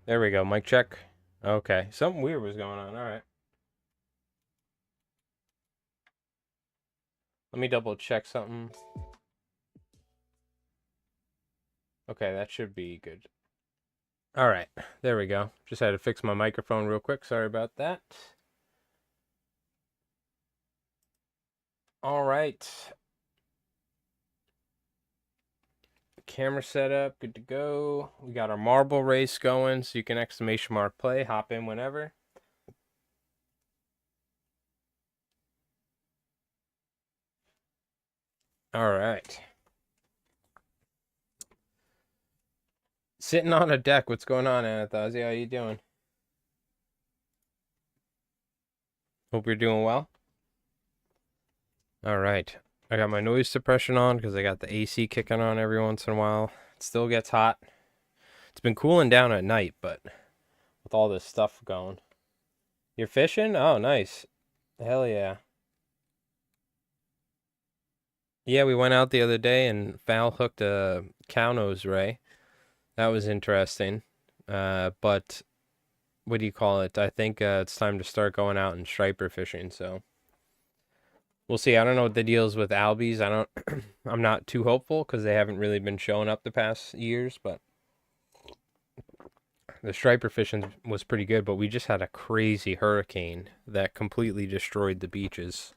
There we go. Mic check. Okay. Something weird was going on. All right. Let me double check something. Okay, that should be good. All right. There we go. Just had to fix my microphone real quick. Sorry about that. All right. Camera setup, good to go. We got our marble race going, so you can exclamation mark play, hop in whenever. All right. Sitting on a deck. What's going on, Anastasia? How you doing? Hope you're doing well. All right. I got my noise suppression on because I got the AC kicking on every once in a while. It still gets hot. It's been cooling down at night, but with all this stuff going. You're fishing? Oh, nice. Hell yeah. Yeah, we went out the other day and Val hooked a cow nose ray. That was interesting. But what do you call it? I think it's time to start going out and striper fishing, so we'll see. I don't know what the deal is with Albies. I'm not too hopeful because they haven't really been showing up the past years, but the striper fishing was pretty good, but we just had a crazy hurricane that completely destroyed the beaches.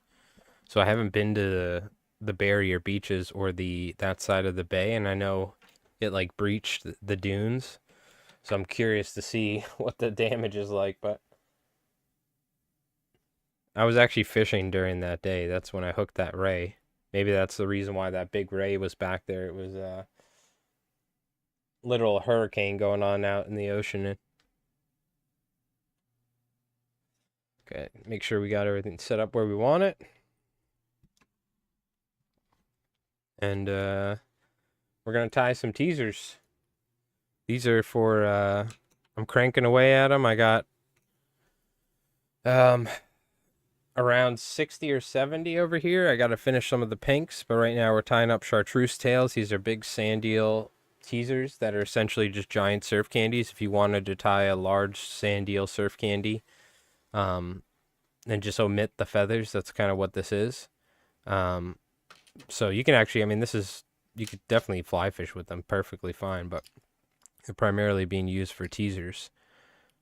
So I haven't been to the barrier beaches or that side of the bay, and I know it like breached the dunes. So I'm curious to see what the damage is like, but I was actually fishing during that day. That's when I hooked that ray. Maybe that's the reason why that big ray was back there. It was a literal hurricane going on out in the ocean. Okay, make sure we got everything set up where we want it. And we're going to tie some teasers. These are for, I'm cranking away at them. I got around 60 or 70 over here. I got to finish some of the pinks, but right now we're tying up chartreuse tails. These are big sandeel teasers that are essentially just giant surf candies. If you wanted to tie a large sandeel surf candy, and just omit the feathers, that's kind of what this is. So you can actually, I mean, you could definitely fly fish with them perfectly fine, but they're primarily being used for teasers.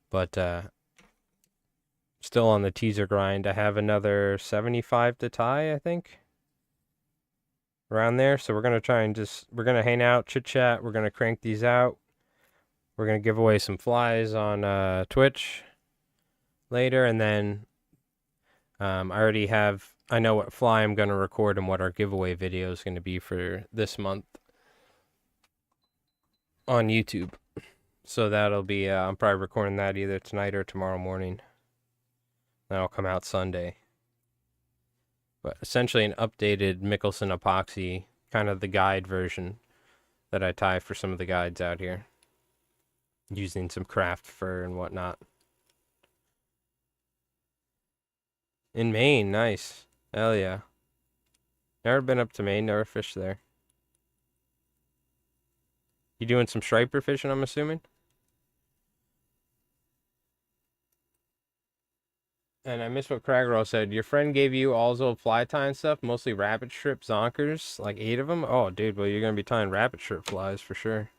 But still on the teaser grind. I have another 75 to tie, I think, around there. So we're going to try and we're going to hang out, chit chat. We're going to crank these out. We're going to give away some flies on Twitch later. And then I know what fly I'm going to record and what our giveaway video is going to be for this month on YouTube. So that'll be, I'm probably recording that either tonight or tomorrow morning. That'll come out Sunday. But essentially an updated Mickelson epoxy, kind of the guide version that I tie for some of the guides out here. Using some craft fur and whatnot. In Maine, nice. Hell yeah. Never been up to Maine, never fished there. You doing some striper fishing, I'm assuming? And I missed what Craggerl said. Your friend gave you all those old fly tying stuff, mostly rabbit strip zonkers, like 8 of them? Oh, dude, well, you're going to be tying rabbit strip flies for sure.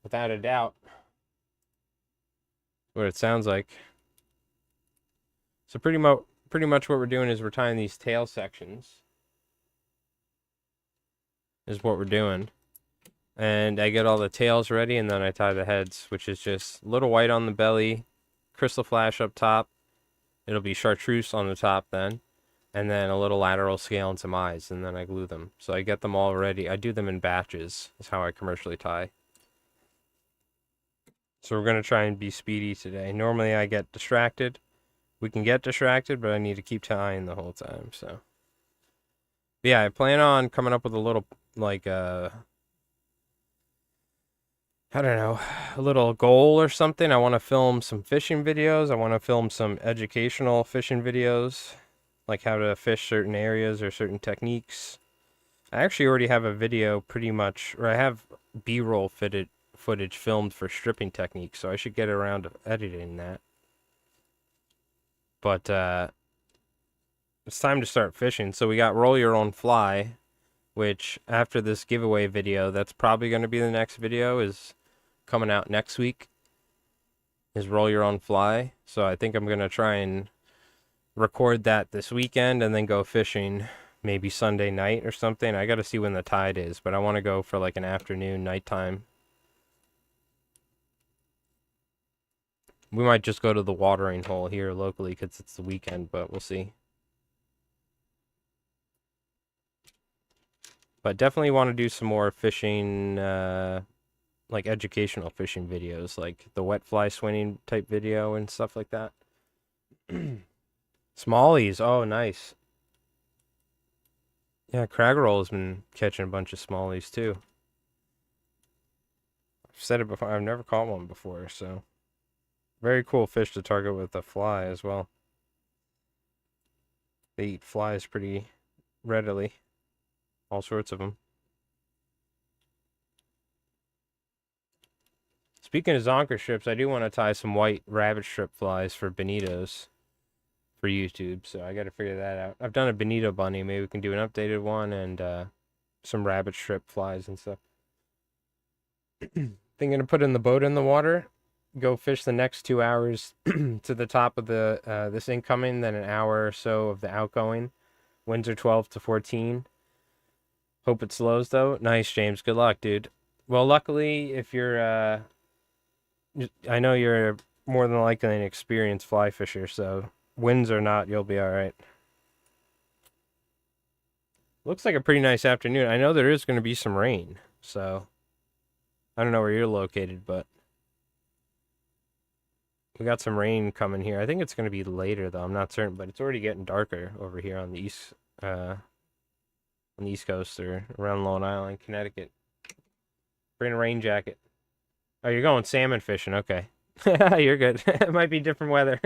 Without a doubt. What it sounds like. So pretty much what we're doing is we're tying these tail sections. Is what we're doing. And I get all the tails ready, and then I tie the heads, which is just a little white on the belly, crystal flash up top. It'll be chartreuse on the top then. And then a little lateral scale and some eyes, and then I glue them. So I get them all ready. I do them in batches, is how I commercially tie. So we're going to try and be speedy today. Normally I get distracted. We can get distracted, but I need to keep tying the whole time, so. But yeah, I plan on coming up with a little, like, I don't know, a little goal or something. I want to film some fishing videos. I want to film some educational fishing videos, like how to fish certain areas or certain techniques. I actually already have a video pretty much, or I have B-roll footage filmed for stripping techniques, so I should get around to editing that. But it's time to start fishing. So we got roll your own fly, which after this giveaway video, that's probably going to be the next video, is coming out next week, is roll your own fly. So I think I'm going to try and record that this weekend and then go fishing maybe Sunday night or something. I got to see when the tide is, but I want to go for like an afternoon, nighttime. We might just go to the watering hole here locally because it's the weekend, but we'll see. But definitely want to do some more fishing, like educational fishing videos, like the wet fly swinging type video and stuff like that. Smallies, oh nice. Yeah, Craggerl has been catching a bunch of smallies too. I've said it before, I've never caught one before, so. Very cool fish to target with a fly as well. They eat flies pretty readily. All sorts of them. Speaking of zonker strips, I do want to tie some white rabbit strip flies for bonitos for YouTube, so I got to figure that out. I've done a bonito bunny. Maybe we can do an updated one and some rabbit strip flies and stuff. Thinking of putting the boat in the water. Go fish the next 2 hours to the top of the this incoming, then an hour or so of the outgoing. Winds are 12 to 14. Hope it slows though. Nice, James. Good luck, dude. Well, luckily, if you're I know you're more than likely an experienced fly fisher, so winds or not, you'll be all right. Looks like a pretty nice afternoon. I know there is going to be some rain, so I don't know where you're located, but we got some rain coming here. I think it's going to be later, though. I'm not certain, but it's already getting darker over here on the East Coast or around Long Island, Connecticut. Bring a rain jacket. Oh, you're going salmon fishing. Okay. You're good. It might be different weather.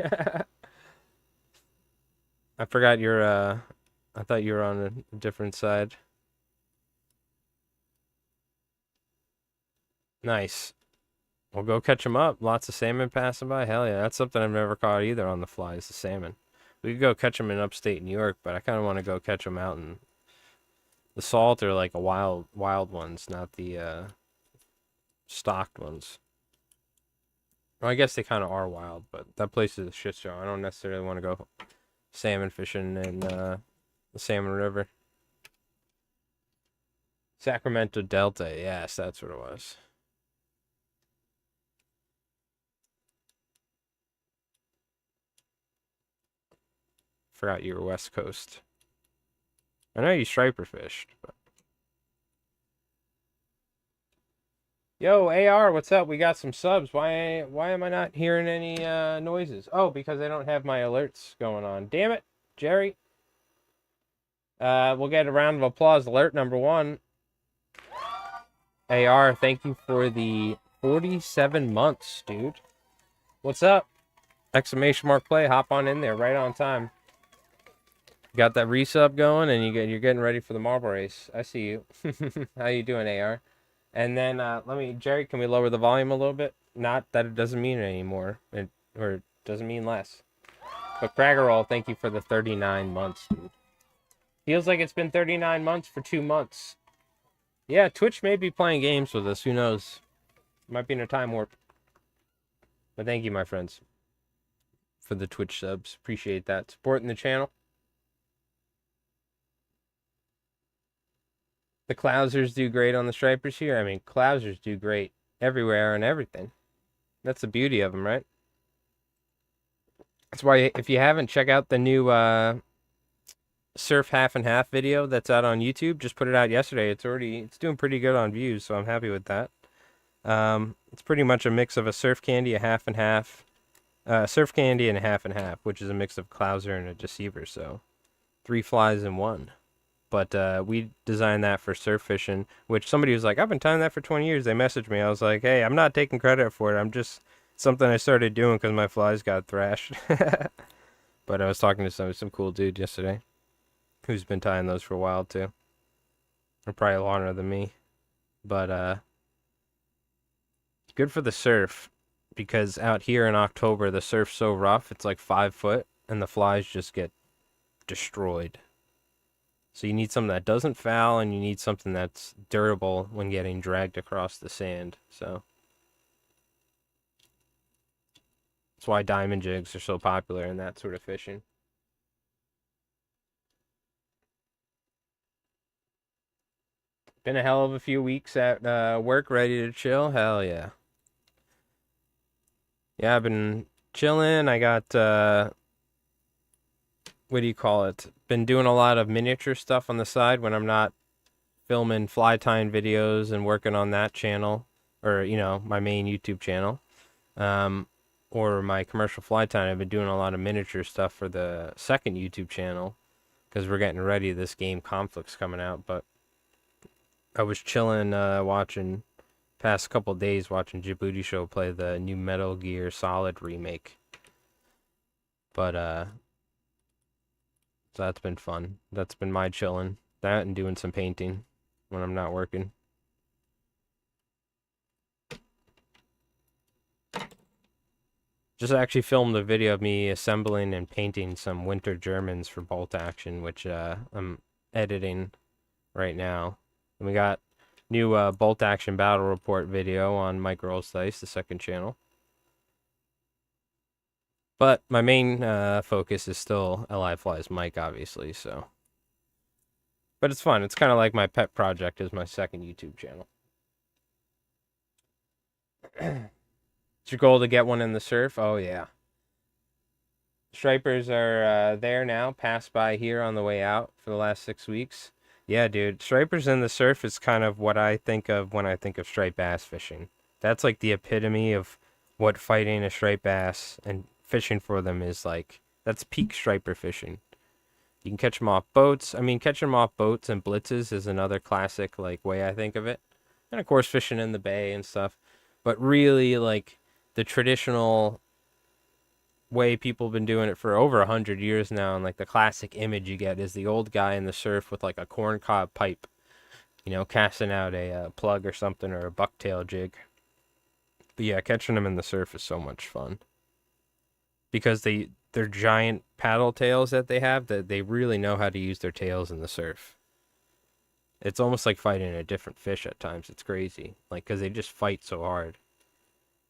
I forgot you're, I thought you were on a different side. Nice. We'll go catch them up. Lots of salmon passing by. Hell yeah. That's something I've never caught either on the fly, is the salmon. We could go catch them in upstate New York, but I kind of want to go catch them out in the salt or like a wild ones, not the stocked ones. Well, I guess they kind of are wild, but that place is a shit show. I don't necessarily want to go salmon fishing in the Salmon River. Sacramento Delta, yes, that's what it was. Forgot you were West Coast. I know you striper fished, but yo, AR, what's up? We got some subs. Why am I not hearing any noises? Oh, because I don't have my alerts going on. Damn it, Jerry. We'll get a round of applause. Alert number 1. AR, thank you for the 47 months, dude. What's up? Exclamation mark play. Hop on in there right on time. Got that resub going, and you're getting ready for the marble race. I see you. How you doing, AR? And then Jerry, can we lower the volume a little bit? Not that it doesn't mean it anymore, or it doesn't mean less. But Craggerall, thank you for the 39 months, dude. Feels like it's been 39 months for 2 months. Yeah, Twitch may be playing games with us. Who knows? Might be in a time warp. But thank you, my friends, for the Twitch subs. Appreciate that. Supporting the channel. The Clousers do great on the stripers here. I mean, Clousers do great everywhere and everything. That's the beauty of them, right? That's why if you haven't, check out the new surf half and half video that's out on YouTube. Just put it out yesterday. It's doing pretty good on views, so I'm happy with that. It's pretty much a mix of a surf candy, a half and half, surf candy and a half, which is a mix of Clouser and a deceiver. So 3 flies in 1. But we designed that for surf fishing, which somebody was like, I've been tying that for 20 years. They messaged me. I was like, hey, I'm not taking credit for it. I'm just something I started doing because my flies got thrashed. But I was talking to some cool dude yesterday who's been tying those for a while too. They're probably longer than me. But good for the surf, because out here in October, the surf's so rough, it's like 5 foot, and the flies just get destroyed. So you need something that doesn't foul, and you need something that's durable when getting dragged across the sand. So that's why diamond jigs are so popular in that sort of fishing. Been a hell of a few weeks at work, ready to chill. Hell yeah. Yeah, I've been chilling. I got what do you call it? Been doing a lot of miniature stuff on the side when I'm not filming fly tying videos and working on that channel, or my main YouTube channel, or my commercial fly tying. I've been doing a lot of miniature stuff for the second YouTube channel because we're getting ready. This game Conflict's coming out, but I was chilling, watching past couple days watching Djibouti Show play the new Metal Gear Solid remake. But so that's been fun. That's been my chilling. That and doing some painting when I'm not working. Just actually filmed a video of me assembling and painting some winter Germans for bolt action, which I'm editing right now. And we got new bolt action battle report video on Mike Earl's Dice, the second channel. But my main focus is still Li Flies Mike, obviously, so. But it's fun. It's kind of like my pet project is my second YouTube channel. It's your goal to get one in the surf? Oh, yeah. Stripers are there now. Passed by here on the way out for the last 6 weeks. Yeah, dude. Stripers in the surf is kind of what I think of when I think of striped bass fishing. That's like the epitome of what fighting a striped bass and fishing for them is like. That's peak striper fishing. You can catch them off boats. I mean, catching them off boats and blitzes is another classic like way I think of it. And of course, fishing in the bay and stuff. But really, like the traditional way people have been doing it for over 100 years now, and like the classic image you get is the old guy in the surf with like a corncob pipe, casting out a plug or something, or a bucktail jig. But yeah, catching them in the surf is so much fun because their giant paddle tails that they have, that they really know how to use their tails in the surf. It's almost like fighting a different fish at times. It's crazy, like because they just fight so hard.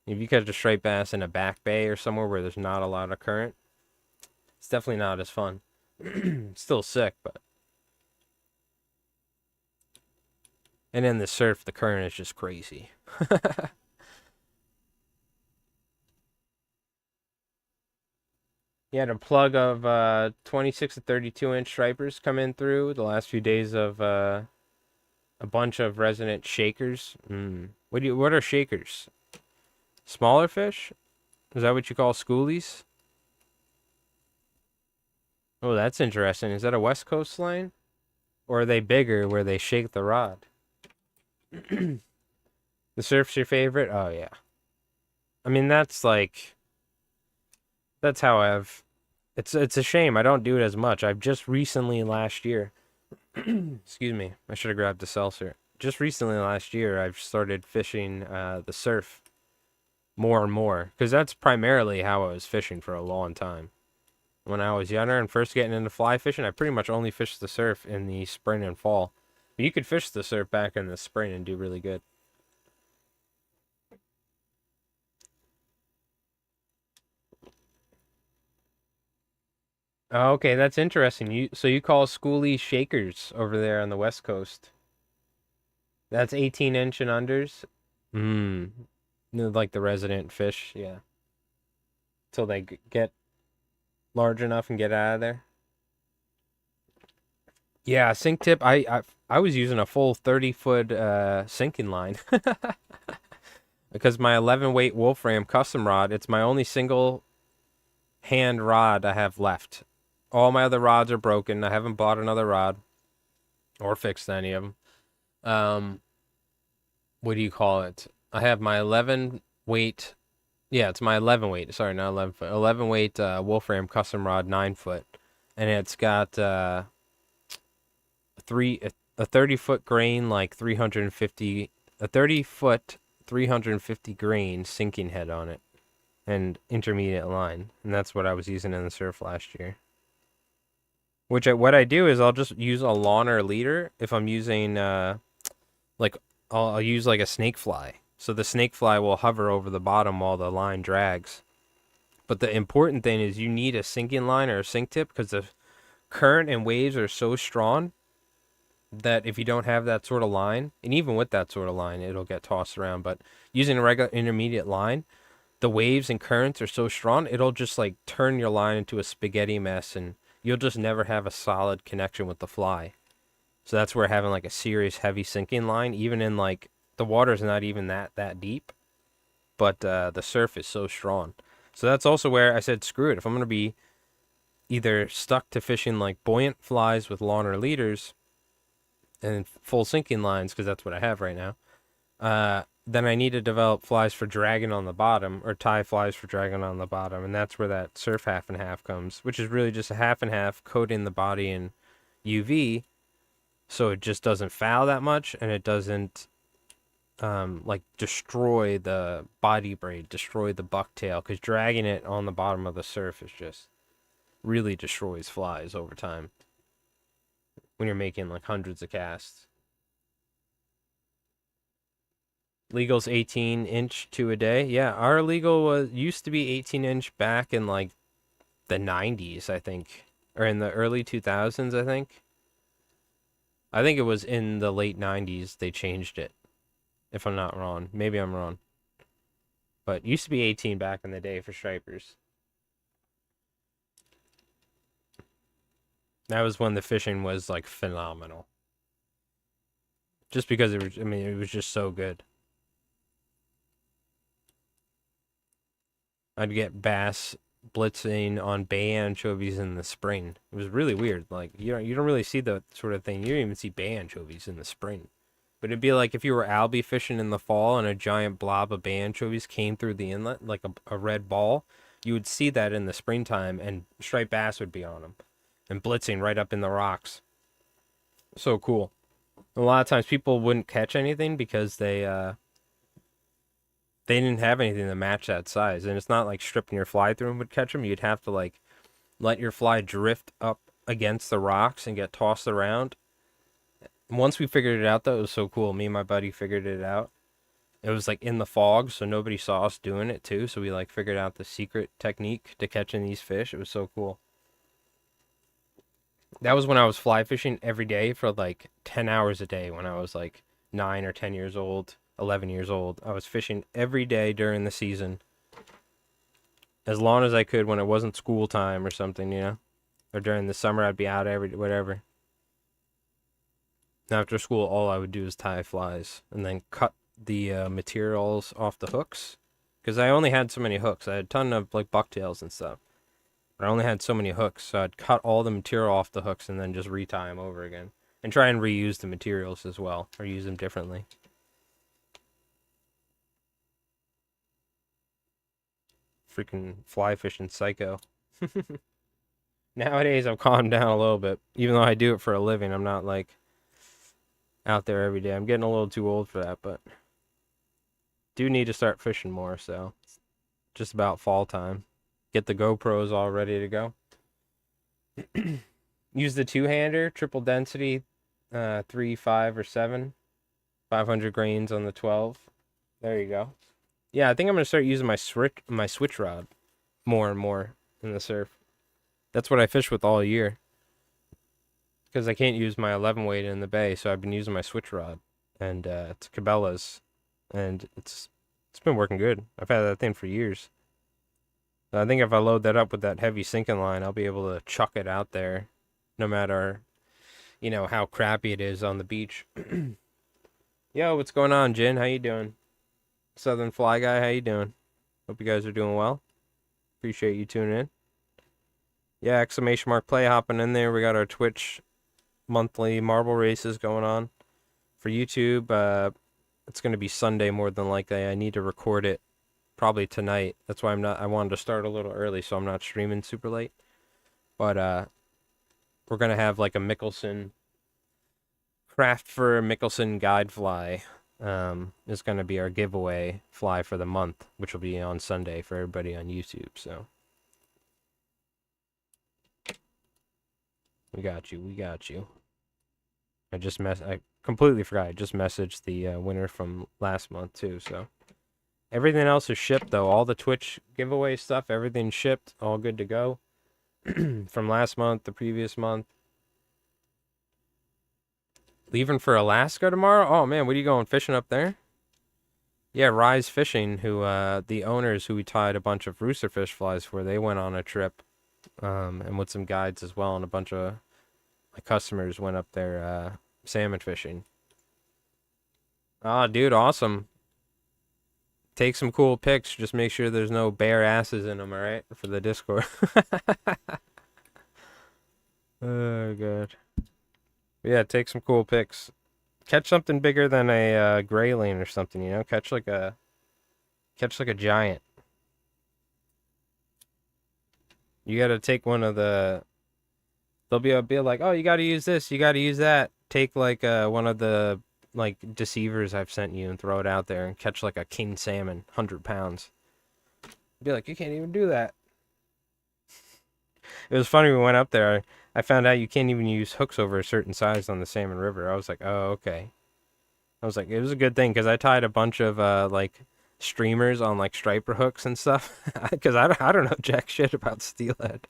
If you catch a striped bass in a back bay or somewhere where there's not a lot of current, it's definitely not as fun. Still sick, but. And in the surf, the current is just crazy. You had a plug of 26 to 32-inch stripers come in through the last few days of a bunch of resident shakers. What are shakers? Smaller fish? Is that what you call schoolies? Oh, that's interesting. Is that a West Coast line? Or are they bigger where they shake the rod? The surf's your favorite? Oh, yeah. I mean, that's how I've... It's a shame I don't do it as much. I've just recently last year... Excuse me. I should have grabbed the seltzer. Just recently last year, I've started fishing the surf more and more. Because that's primarily how I was fishing for a long time. When I was younger and first getting into fly fishing, I pretty much only fished the surf in the spring and fall. But you could fish the surf back in the spring and do really good. Oh, okay, that's interesting. So you call schoolie shakers over there on the West Coast. That's 18-inch and unders. Hmm. Like the resident fish, yeah. Till they get large enough and get out of there. Yeah, sink tip. I was using a full 30-foot sinking line because my 11 weight Wolfram custom rod. It's my only single hand rod I have left. All my other rods are broken. I haven't bought another rod or fixed any of them. What do you call it? I have my 11 weight. Yeah, it's my 11 weight. Sorry, not 11 foot. 11 weight Wolfram custom rod, 9 foot, and it's got a 30-foot grain, like 350, a 30-foot 350 grain sinking head on it, and intermediate line, and that's what I was using in the surf last year. What I do is I'll just use a Lawner leader if I'm using like I'll use like a snake fly. So the snake fly will hover over the bottom while the line drags. But the important thing is you need a sinking line or a sink tip because the current and waves are so strong that if you don't have that sort of line, and even with that sort of line, it'll get tossed around. But using a regular intermediate line, the waves and currents are so strong, it'll just like turn your line into a spaghetti mess, and you'll just never have a solid connection with the fly. So that's where having like a serious heavy sinking line, even in like the water's not even that deep, but the surf is so strong. So that's also where I said, screw it. If I'm gonna be either stuck to fishing like buoyant flies with Lawner leaders and full sinking lines, because that's what I have right now, then I need to develop flies for dragging on the bottom, or tie flies for dragging on the bottom, and that's where that surf half and half comes, which is really just a half and half coating the body in UV, so it just doesn't foul that much, and it doesn't like destroy the body braid, destroy the bucktail, because dragging it on the bottom of the surf is just really destroys flies over time when you're making like hundreds of casts. Legal's 18-inch to a day. Yeah, our legal used to be 18-inch back in like the 90s, I think, or in the early 2000s, I think. I think it was in the late 90s they changed it, if I'm not wrong. Maybe I'm wrong. But it used to be 18 back in the day for stripers. That was when the fishing was like phenomenal. Just because it was, I mean, it was just so good. I'd get bass blitzing on bay anchovies in the spring. It was really weird. Like you don't really see the sort of thing. You don't even see bay anchovies in the spring. But it'd be like if you were Albie fishing in the fall and a giant blob of bay anchovies came through the inlet like a red ball. You would see that in the springtime, and striped bass would be on them and blitzing right up in the rocks. So cool. A lot of times people wouldn't catch anything because they didn't have anything to match that size, and it's not like stripping your fly through them would catch them. You'd have to like let your fly drift up against the rocks and get tossed around. Once we figured it out, though, it was so cool. Me and my buddy figured it out. It was like in the fog, so nobody saw us doing it too. So we like figured out the secret technique to catching these fish. It was so cool. That was when I was fly fishing every day for like 10 hours a day when I was like 9 or 10 years old, 11 years old. I was fishing every day during the season as long as I could when it wasn't school time or something, you know? Or during the summer, I'd be out every, whatever. After school, all I would do is tie flies and then cut the materials off the hooks. Because I only had so many hooks. I had a ton of like bucktails and stuff. But I only had so many hooks, so I'd cut all the material off the hooks and then just retie them over again. And try and reuse the materials as well, or use them differently. Freaking fly fishing psycho. Nowadays, I've calmed down a little bit. Even though I do it for a living, I'm not like out there every day. I'm getting a little too old for that, but do need to start fishing more, so just about fall time. Get the GoPros all ready to go. Use the two-hander, triple density, 3, 5, or 7. 500 grains on the 12. There you go. Yeah, I think I'm going to start using my switch rod more and more in the surf. That's what I fish with all year. Because I can't use my 11 weight in the bay, so I've been using my switch rod. And it's Cabela's. And it's been working good. I've had that thing for years. I think if I load that up with that heavy sinking line, I'll be able to chuck it out there no matter, you know, how crappy it is on the beach. Yo, what's going on, Jin? How you doing? Southern Fly Guy, how you doing? Hope you guys are doing well. Appreciate you tuning in. Yeah, exclamation mark play hopping in there. We got our Twitch monthly marble races going on. For YouTube, it's going to be Sunday more than likely. I need to record it probably tonight. That's why I wanted to start a little early so I'm not streaming super late. But we're going to have like a Mickelson craft for Mickelson guide fly. Is going to be our giveaway fly for the month, which will be on Sunday for everybody on YouTube. So we got you. I completely forgot. I just messaged the winner from last month too. So everything else is shipped though. All the Twitch giveaway stuff, everything's shipped, all good to go. From last month, the previous month. Leaving for Alaska tomorrow? Oh man, what are you going fishing up there? Yeah, Rise Fishing, who the owners who we tied a bunch of roosterfish flies for, they went on a trip, and with some guides as well, and a bunch of my customers went up there salmon fishing. Ah, dude, awesome. Take some cool pics. Just make sure there's no bare asses in them, alright? For the Discord. Oh, God. Yeah, take some cool pics. Catch something bigger than a grayling or something, you know? Catch like a giant. You gotta take one of the... They'll be like, oh, you gotta use this, you gotta use that. Take like one of the like deceivers I've sent you and throw it out there and catch like a king salmon, 100 pounds. Be like, you can't even do that. It was funny, we went up there. I found out you can't even use hooks over a certain size on the Salmon River. I was like, oh, okay. I was like, it was a good thing because I tied a bunch of like streamers on like striper hooks and stuff because I don't know jack shit about steelhead.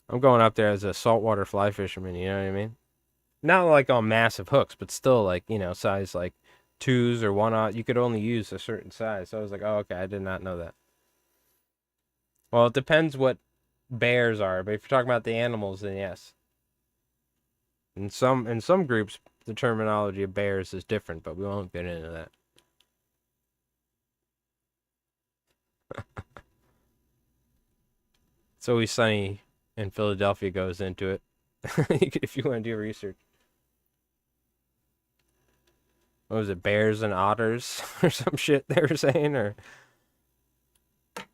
I'm going up there as a saltwater fly fisherman, you know what I mean? Not like on massive hooks, but still like, you know, size like 2s or 1/0. You could only use a certain size. So I was like, oh, okay, I did not know that. Well, it depends what bears are, but if you're talking about the animals, then yes. In some groups, the terminology of bears is different, but we won't get into that. It's Always Sunny in Philadelphia goes into it. If you want to do research. What was it, bears and otters or some shit they were saying, or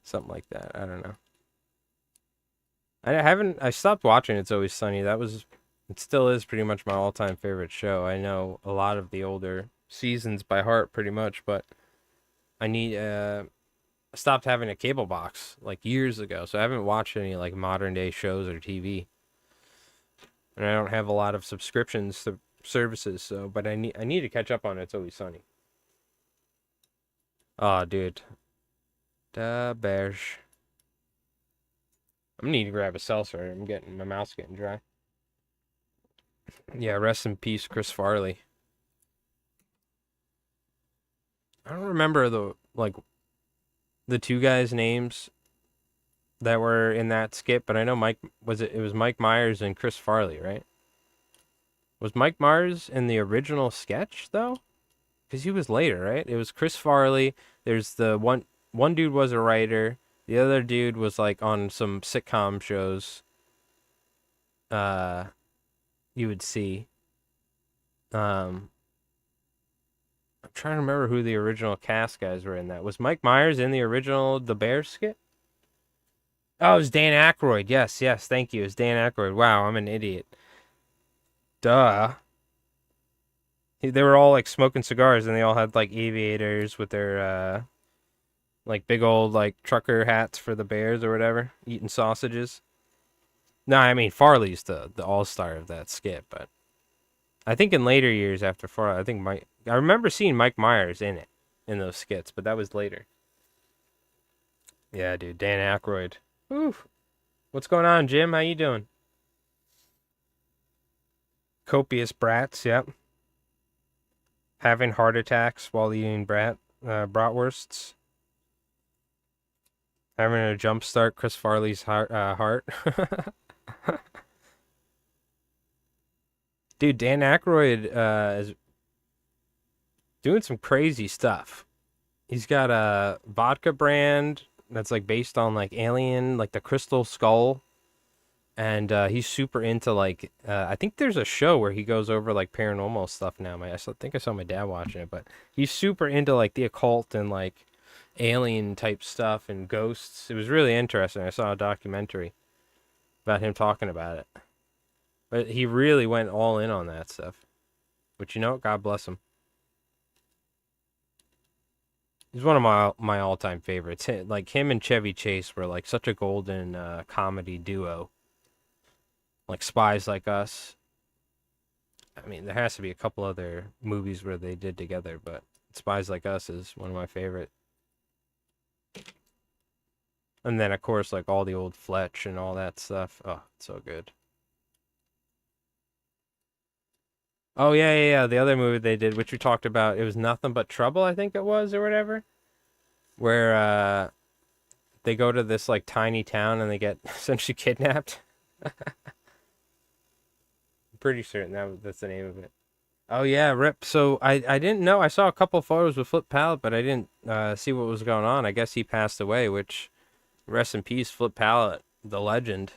something like that. I don't know. I stopped watching It's Always Sunny. It still is pretty much my all-time favorite show. I know a lot of the older seasons by heart pretty much, but I need stopped having a cable box like years ago, so I haven't watched any like modern day shows or TV. And I don't have a lot of subscriptions to services, so but I need to catch up on It's Always Sunny. Oh, dude. Da beige. I'm gonna need to grab a seltzer. My mouth's getting dry. Yeah, rest in peace, Chris Farley. I don't remember the two guys' names that were in that skit, but I know it was Mike Myers and Chris Farley, right? Was Mike Myers in the original sketch though? Because he was later, right? It was Chris Farley. There's the one dude was a writer. The other dude was like on some sitcom shows. Uh, you would see. I'm trying to remember who the original cast guys were in that. Was Mike Myers in the original The Bears skit? Oh, it was Dan Aykroyd. Yes, yes, thank you. It was Dan Aykroyd. Wow, I'm an idiot. Duh. They were all like smoking cigars, and they all had like aviators with their like big old like trucker hats for the Bears or whatever, eating sausages. No, I mean Farley's the all star of that skit, but I think in later years after Farley, I remember seeing Mike Myers in those skits, but that was later. Yeah, dude, Dan Aykroyd. Oof. What's going on, Jim? How you doing? Copious brats. Yep. Having heart attacks while eating bratwursts. Having a jump start Chris Farley's heart. Dude, Dan Aykroyd is doing some crazy stuff. He's got a vodka brand that's like based on like Alien, like the Crystal Skull, and he's super into like I think there's a show where he goes over like paranormal stuff now. I think I saw my dad watching it, but he's super into like the occult and like alien type stuff and ghosts. It was really interesting. I saw a documentary about him talking about it. But he really went all in on that stuff. Which, God bless him. He's one of my all-time favorites. Like him and Chevy Chase were like such a golden comedy duo. Like Spies Like Us. I mean, there has to be a couple other movies where they did together, but Spies Like Us is one of my favorite. And then, of course, like all the old Fletch and all that stuff. Oh, it's so good. Oh, yeah, yeah, yeah. The other movie they did, which we talked about, it was Nothing But Trouble, I think it was, or whatever. Where they go to this like tiny town and they get essentially kidnapped. I'm pretty certain that's the name of it. Oh yeah, rip. So I didn't know. I saw a couple photos with Flip Pallot, but I didn't see what was going on. I guess he passed away, which rest in peace, Flip Pallot, the legend.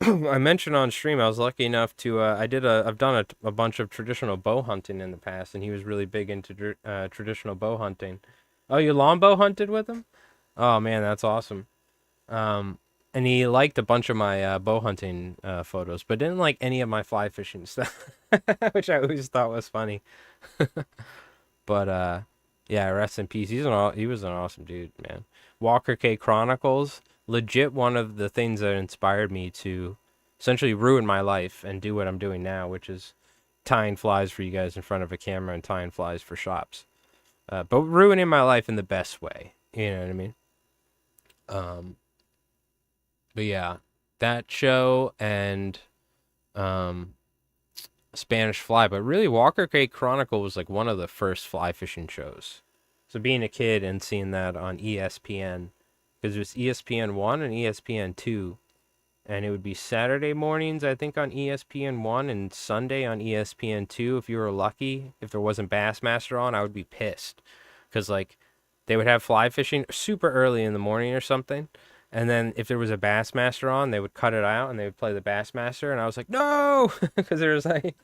I mentioned on stream I was lucky enough to I've done a bunch of traditional bow hunting in the past, and he was really big into traditional bow hunting. Oh, you longbow hunted with him? Oh man, that's awesome. Um, and he liked a bunch of my bow hunting photos, but didn't like any of my fly fishing stuff, which I always thought was funny. But yeah, rest in peace. He was an awesome dude, man. Walker K Chronicles, legit one of the things that inspired me to essentially ruin my life and do what I'm doing now, which is tying flies for you guys in front of a camera and tying flies for shops. But ruining my life in the best way. You know what I mean? Um, but yeah, that show and um, Spanish Fly. But really, Walker Creek Chronicle was like one of the first fly fishing shows. So being a kid and seeing that on ESPN, because it was ESPN 1 and ESPN 2, and it would be Saturday mornings, I think, on ESPN 1 and Sunday on ESPN 2. If you were lucky, if there wasn't Bassmaster on, I would be pissed. Because, like, they would have fly fishing super early in the morning or something. And then if there was a Bassmaster on, they would cut it out and they would play the Bassmaster. And I was like, no! Because there was, like,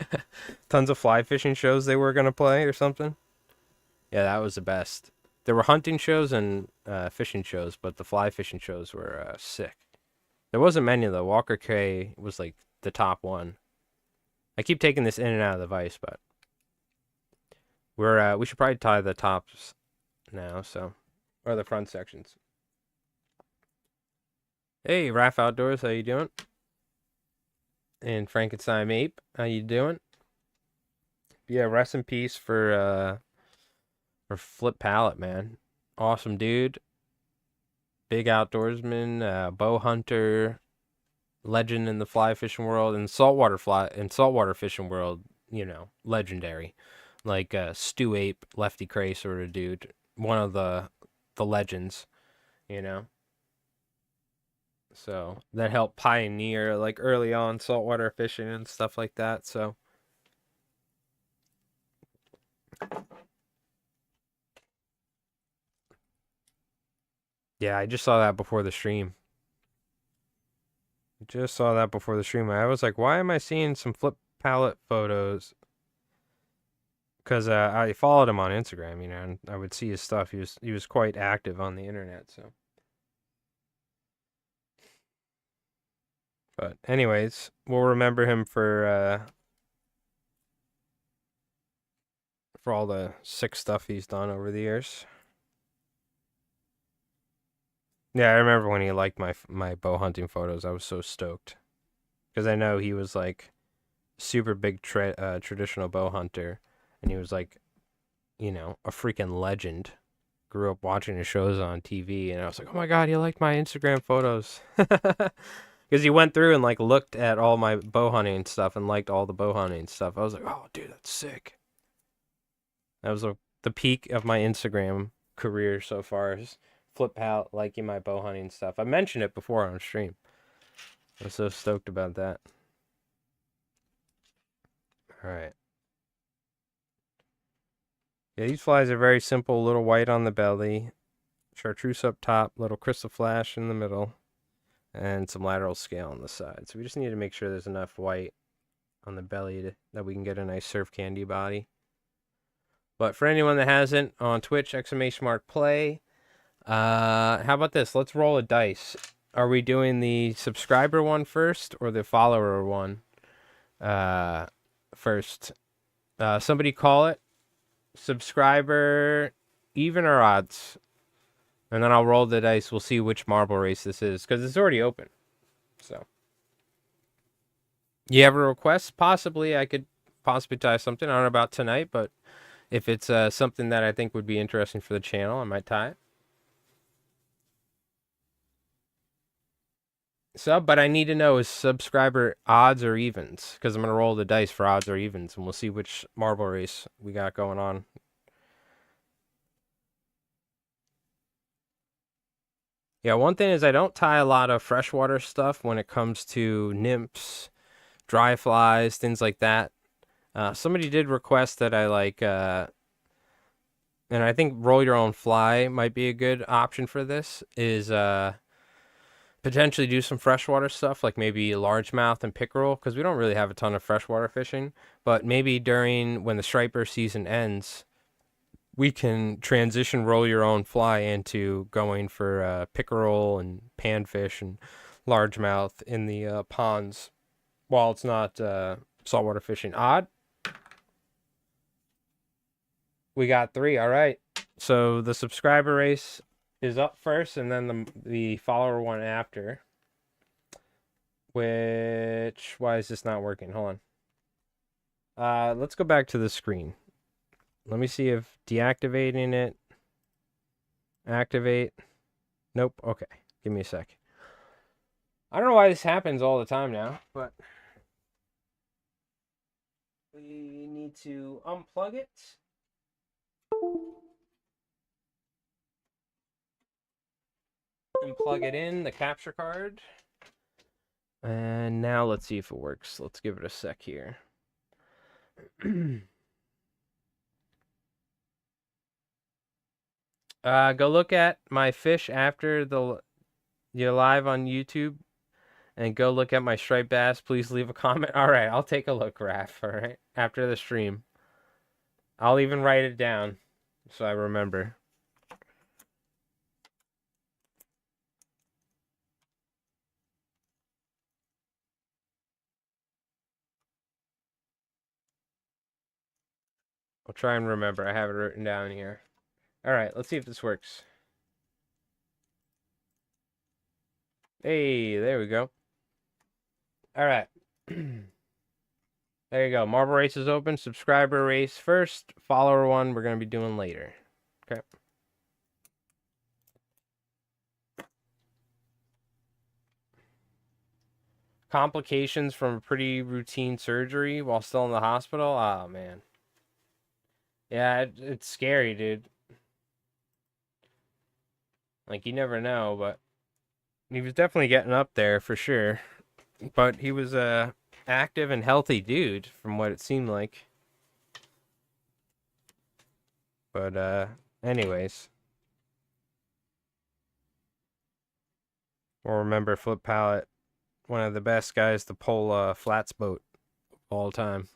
tons of fly fishing shows they were going to play or something. Yeah, that was the best. There were hunting shows and fishing shows, but the fly fishing shows were sick. There wasn't many though. Walker K was like the top one. I keep taking this in and out of the vise, but we should probably tie the tops now. So, or the front sections. Hey, Raph Outdoors, how you doing? And Frankenstein Ape, how you doing? Yeah, rest in peace for Flip Pallot, man. Awesome dude, big outdoorsman, bow hunter, legend in the fly fishing world and saltwater fishing world. Legendary, like Stu Ape, Lefty Cray sort of dude. One of the legends, you know. So that helped pioneer like early on saltwater fishing and stuff like that. So yeah, I just saw that before the stream. Just saw that before the stream. I was like, why am I seeing some Flip Palette photos? Because I followed him on Instagram, and I would see his stuff. He was quite active on the internet. So, but anyways, we'll remember him for all the sick stuff he's done over the years. Yeah, I remember when he liked my bow hunting photos. I was so stoked because I know he was like super big traditional bow hunter, and he was like, a freaking legend. Grew up watching his shows on TV, and I was like, oh my god, he liked my Instagram photos. Because he went through and like looked at all my bow hunting stuff and liked all the bow hunting stuff. I was like, oh dude, that's sick. That was the peak of my Instagram career so far. Is Flip out liking my bow hunting stuff. I mentioned it before on stream. I was so stoked about that. All right. Yeah, these flies are very simple. Little white on the belly, chartreuse up top, little crystal flash in the middle, and some lateral scale on the side. So we just need to make sure there's enough white on the belly that we can get a nice surf candy body. But for anyone that hasn't, on Twitch, !play. How about this? Let's roll a dice. Are we doing the subscriber one first or the follower one first? Somebody call it. Subscriber, even or odds? And then I'll roll the dice. We'll see which marble race this is because it's already open. So, you have a request? Possibly, I could possibly tie something. I don't know about tonight, but if it's something that I think would be interesting for the channel, I might tie it. But I need to know is subscriber odds or evens because I'm gonna roll the dice for odds or evens, and we'll see which marble race we got going on. Yeah, one thing is I don't tie a lot of freshwater stuff when it comes to nymphs, dry flies, things like that. Somebody did request that I like, and I think roll your own fly might be a good option for this. Is potentially do some freshwater stuff like maybe largemouth and pickerel because we don't really have a ton of freshwater fishing. But maybe during when the striper season ends, we can transition roll your own fly into going for pickerel and panfish and largemouth in the ponds while it's not saltwater fishing. Odd. We got 3. All right. So the subscriber race is up first, and then the follower one after. Why is this not working? Hold on. Let's go back to the screen. Let me see if deactivating it. Activate. Nope. Okay. Give me a sec. I don't know why this happens all the time now, but we need to unplug it. And plug it in, the capture card. And now let's see if it works. Let's give it a sec here. Go look at my fish after you're live on YouTube, and go look at my striped bass. Please leave a comment. All right, I'll take a look, Raph. All right, after the stream, I'll even write it down so I remember. I'll try and remember. I have it written down here. All right, let's see if this works. Hey, there we go. All right. There you go. Marble race is open. Subscriber race first. Follower one we're going to be doing later. Okay. Complications from a pretty routine surgery while still in the hospital. Oh, man. Yeah, it's scary, dude. Like, you never know, but he was definitely getting up there for sure. But he was a active and healthy dude from what it seemed like. But anyways, we'll remember Flip Pallot, one of the best guys to pull a flats boat all time.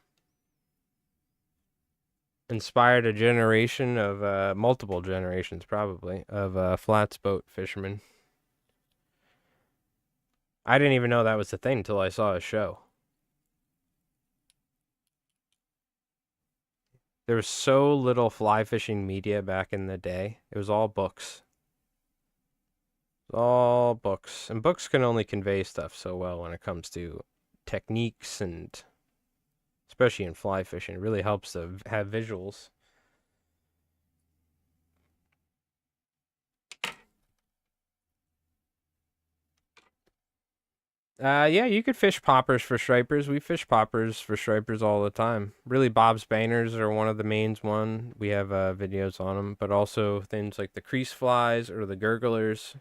Inspired a generation of multiple generations probably of flats boat fishermen. I didn't even know that was the thing until I saw a show. There was so little fly fishing media back in the day. It was all books. All books. And books can only convey stuff so well when it comes to techniques and especially in fly fishing. It really helps to have visuals. Yeah, you could fish poppers for stripers. We fish poppers for stripers all the time. Really, Bob's Banners are one of the mains one. We have videos on them, but also things like the crease flies or the gurglers.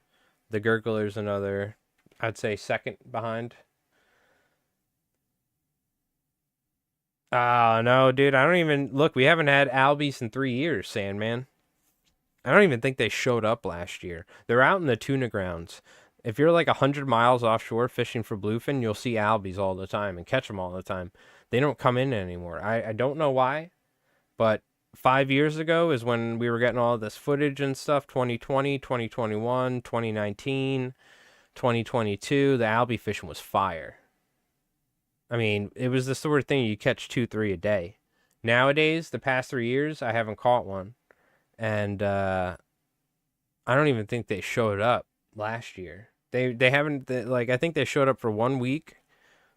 The gurgler's another, I'd say, second behind. No, dude, I don't even look. We haven't had Albies in 3 years, Sandman. I don't even think they showed up last year. They're out in the tuna grounds. If you're like 100 miles offshore fishing for bluefin, you'll see albies all the time and catch them all the time. They don't come in anymore. I don't know why, but 5 years ago is when we were getting all this footage and stuff. 2020, 2021, 2019, 2022. The albie fishing was fire. I mean, it was the sort of thing you catch 2, 3 a day. Nowadays, the past 3 years, I haven't caught one. And I don't even think they showed up last year. They haven't like I think they showed up for 1 week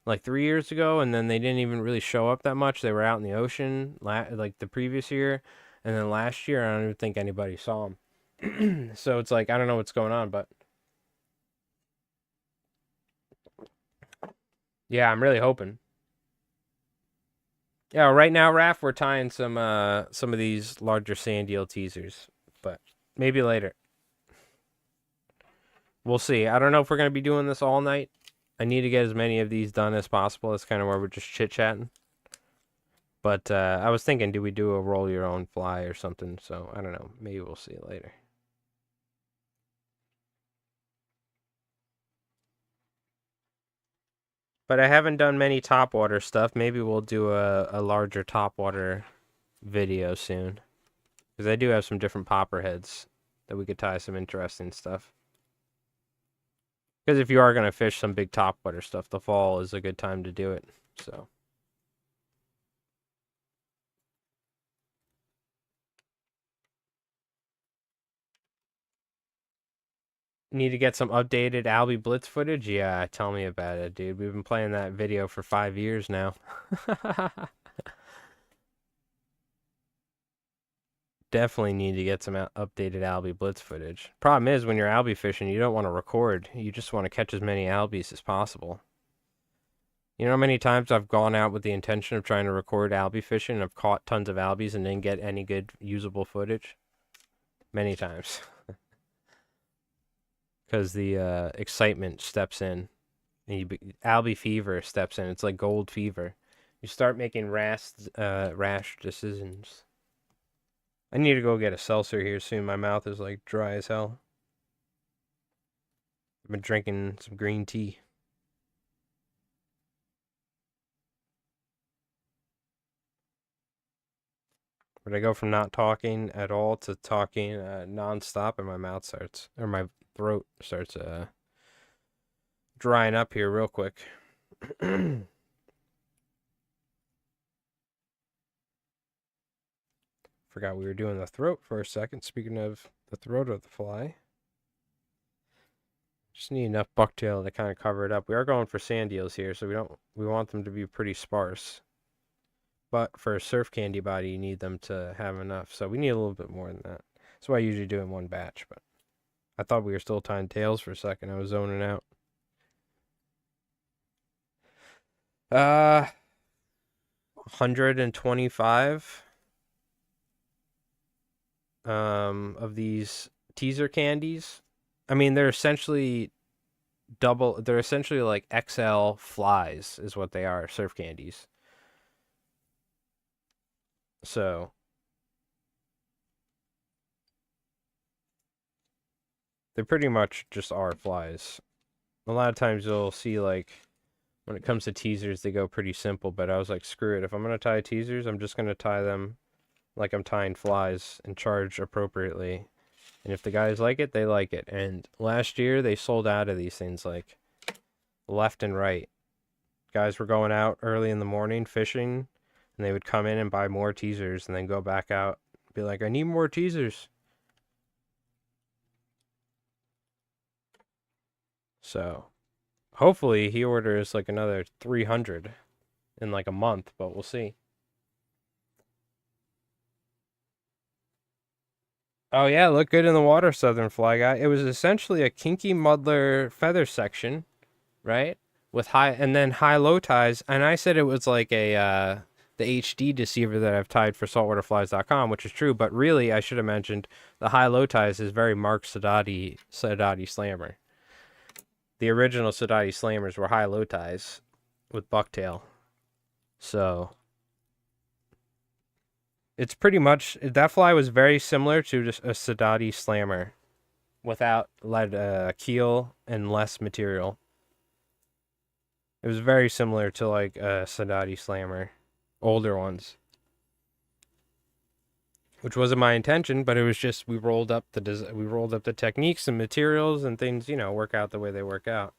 like 3 years ago, and then they didn't even really show up that much. They were out in the ocean like the previous year, and then last year I don't even think anybody saw them. So it's like I don't know what's going on, but yeah, I'm really hoping. Yeah, right now, Raph, we're tying some of these larger sand eel teasers, but maybe later. We'll see. I don't know if we're gonna be doing this all night. I need to get as many of these done as possible. That's kind of where we're just chit chatting. But I was thinking, do we do a roll your own fly or something? So I don't know. Maybe we'll see later. But I haven't done many topwater stuff. Maybe we'll do a larger topwater video soon. Because I do have some different popper heads that we could tie some interesting stuff. Because if you are going to fish some big topwater stuff, the fall is a good time to do it. So. Need to get some updated Albie Blitz footage? Yeah, tell me about it, dude. We've been playing that video for 5 years now. Definitely need to get some updated Albie Blitz footage. Problem is, when you're Albie fishing, you don't want to record. You just want to catch as many Albies as possible. You know how many times I've gone out with the intention of trying to record Albie fishing and I've caught tons of Albies and didn't get any good usable footage? Many times. Because the excitement steps in. And Albie fever steps in. It's like gold fever. You start making rash decisions. I need to go get a seltzer here soon. My mouth is like dry as hell. I've been drinking some green tea. But I go from not talking at all to talking nonstop, and my mouth starts, or my throat starts drying up here real quick. Forgot we were doing the throat for a second. Speaking of the throat of the fly. Just need enough bucktail to kind of cover it up. We are going for Sandeels here, so we want them to be pretty sparse. But for a surf candy body, you need them to have enough. So we need a little bit more than that. That's why I usually do in one batch. But I thought we were still tying tails for a second. I was zoning out. 125 of these teaser candies. I mean, they're essentially they're essentially like XL flies is what they are, surf candies. So they pretty much just are flies. A lot of times you'll see, like, when it comes to teasers, they go pretty simple, but I was like, screw it. If I'm going to tie teasers, I'm just going to tie them like I'm tying flies and charge appropriately. And if the guys like it, they like it. And last year, they sold out of these things, like, left and right. Guys were going out early in the morning fishing, and they would come in and buy more teasers and then go back out, be like, I need more teasers. So, hopefully he orders like another 300 in like a month, but we'll see. Oh yeah, look good in the water, Southern Fly Guy. It was essentially a kinky muddler feather section, right? With high and then high-low ties, and I said it was like a the HD deceiver that I've tied for saltwaterflies.com, which is true, but really I should have mentioned the high-low ties is very Mark Sadati Slammer. The original Sadati Slammers were high-low ties with bucktail. So it's pretty much, that fly was very similar to just a Sadati Slammer without keel and less material. It was very similar to like a Sadati Slammer, older ones, which wasn't my intention, but it was just we rolled up the techniques and materials and things, work out the way they work out.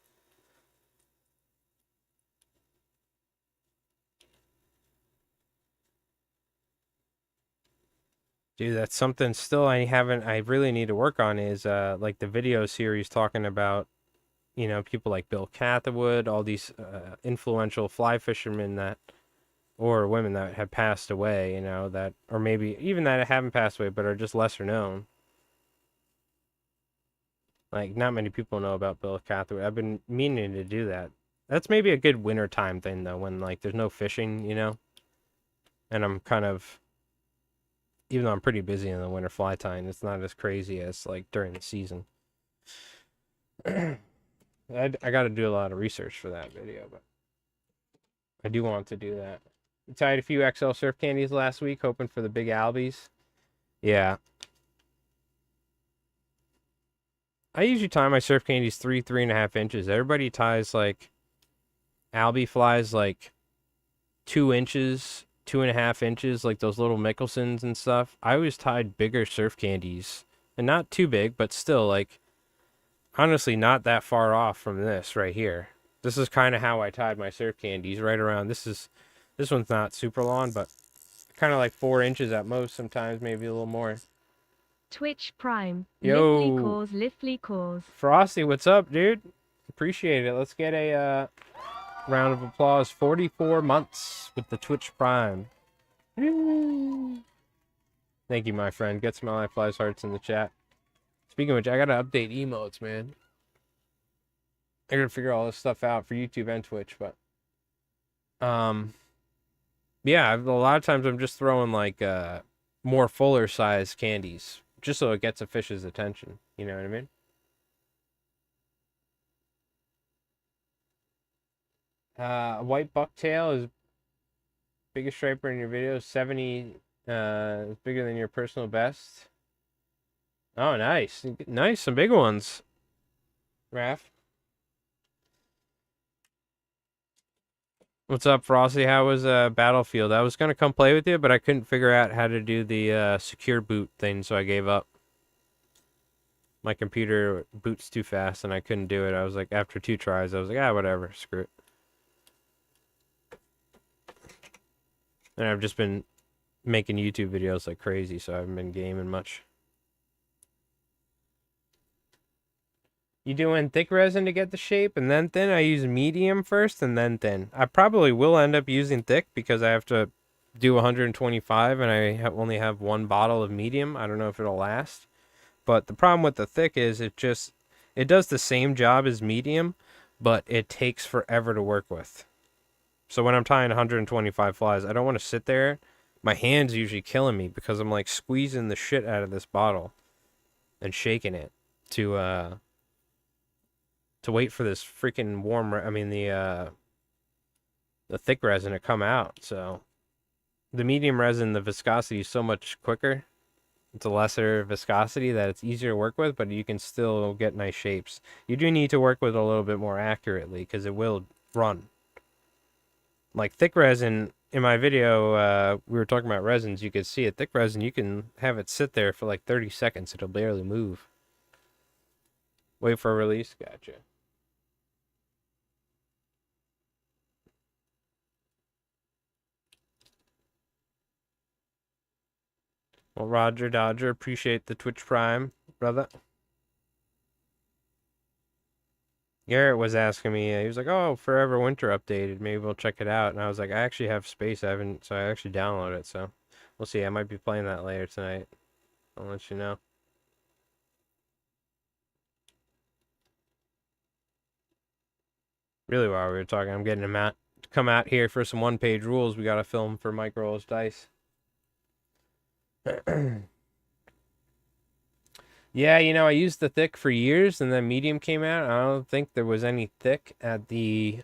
Dude, that's something still I really need to work on is like the video series talking about, people like Bill Catherwood, all these influential fly fishermen or women that have passed away, that, or maybe even that haven't passed away, but are just lesser known. Like, not many people know about Bill Catherwood. I've been meaning to do that. That's maybe a good wintertime thing, though, when, like, there's no fishing, and I'm kind of, even though I'm pretty busy in the winter fly tying, it's not as crazy as, like, during the season. I got to do a lot of research for that video, but I do want to do that. I tied a few XL surf candies last week, hoping for the big Albies. Yeah. I usually tie my surf candies 3.5 inches. Everybody ties, like, Albie flies, like, 2 inches, 2.5 inches, like those little Mickelsons and stuff. I always tied bigger surf candies. And not too big, but still, like, honestly, not that far off from this right here. This is kind of how I tied my surf candies, right around. This one's not super long, but kind of like 4 inches at most, sometimes maybe a little more. Twitch Prime. Yo, Liftly calls. Frosty, what's up, dude? Appreciate it. Let's get a round of applause. 44 months with the Twitch Prime. Thank you, my friend. Get some Life Flies hearts in the chat. Speaking of which, I gotta update emotes, man. I gotta figure all this stuff out for YouTube and Twitch, but yeah, a lot of times I'm just throwing like more fuller size candies just so it gets a fish's attention. You know what I mean? White bucktail is biggest striper in your video. 70 is bigger than your personal best. Oh, nice. Nice, some big ones. Raph. What's up, Frosty? How was Battlefield? I was gonna come play with you, but I couldn't figure out how to do the secure boot thing, so I gave up. My computer boots too fast, and I couldn't do it. I was like, after 2 tries, I was like, whatever, screw it. And I've just been making YouTube videos like crazy, so I haven't been gaming much. You doing thick resin to get the shape and then thin? I use medium first and then thin. I probably will end up using thick because I have to do 125 and only have one bottle of medium. I don't know if it'll last. But the problem with the thick is it does the same job as medium, but it takes forever to work with. So when I'm tying 125 flies, I don't want to sit there. My hand's usually killing me because I'm like squeezing the shit out of this bottle and shaking it to wait for this freaking the thick resin to come out. So the medium resin, the viscosity is so much quicker. It's a lesser viscosity that it's easier to work with, but you can still get nice shapes. You do need to work with it a little bit more accurately because it will run. Like thick resin, in my video, we were talking about resins. You could see it. Thick resin, you can have it sit there for like 30 seconds. It'll barely move. Wait for a release. Gotcha. Well, Roger Dodger, appreciate the Twitch Prime, brother. Garrett was asking me, he was like, "Oh, Forever Winter updated. Maybe we'll check it out." And I was like, "I actually have space. I haven't, so I actually downloaded it. So we'll see. I might be playing that later tonight. I'll let you know." Really, while we were talking, I'm getting him out to come out here for some one-page rules. We got to film for Mike Rolls Dice. Yeah, I used the thick for years, and then medium came out. I don't think there was any thick at the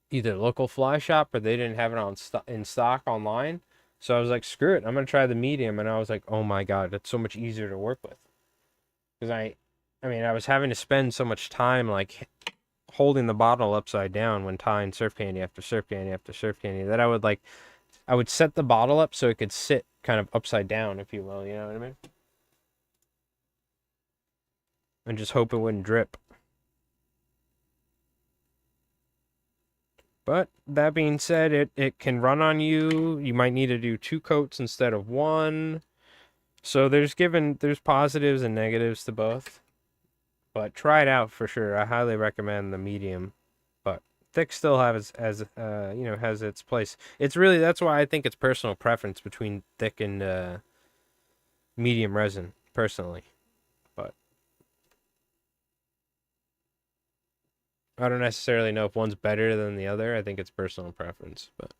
either local fly shop or they didn't have it in stock online. So I was like, screw it, I'm gonna try the medium, and I was like, oh my god, it's so much easier to work with. Because I was having to spend so much time like holding the bottle upside down when tying surf candy after surf candy after surf candy that I would set the bottle up so it could sit kind of upside down, if you will. You know what I mean? And just hope it wouldn't drip. But that being said, it can run on you. You might need to do 2 coats instead of one. So there's positives and negatives to both. But try it out for sure. I highly recommend the medium. But thick still has its place. It's really, that's why I think it's personal preference between thick and medium resin personally. But I don't necessarily know if one's better than the other. I think it's personal preference, but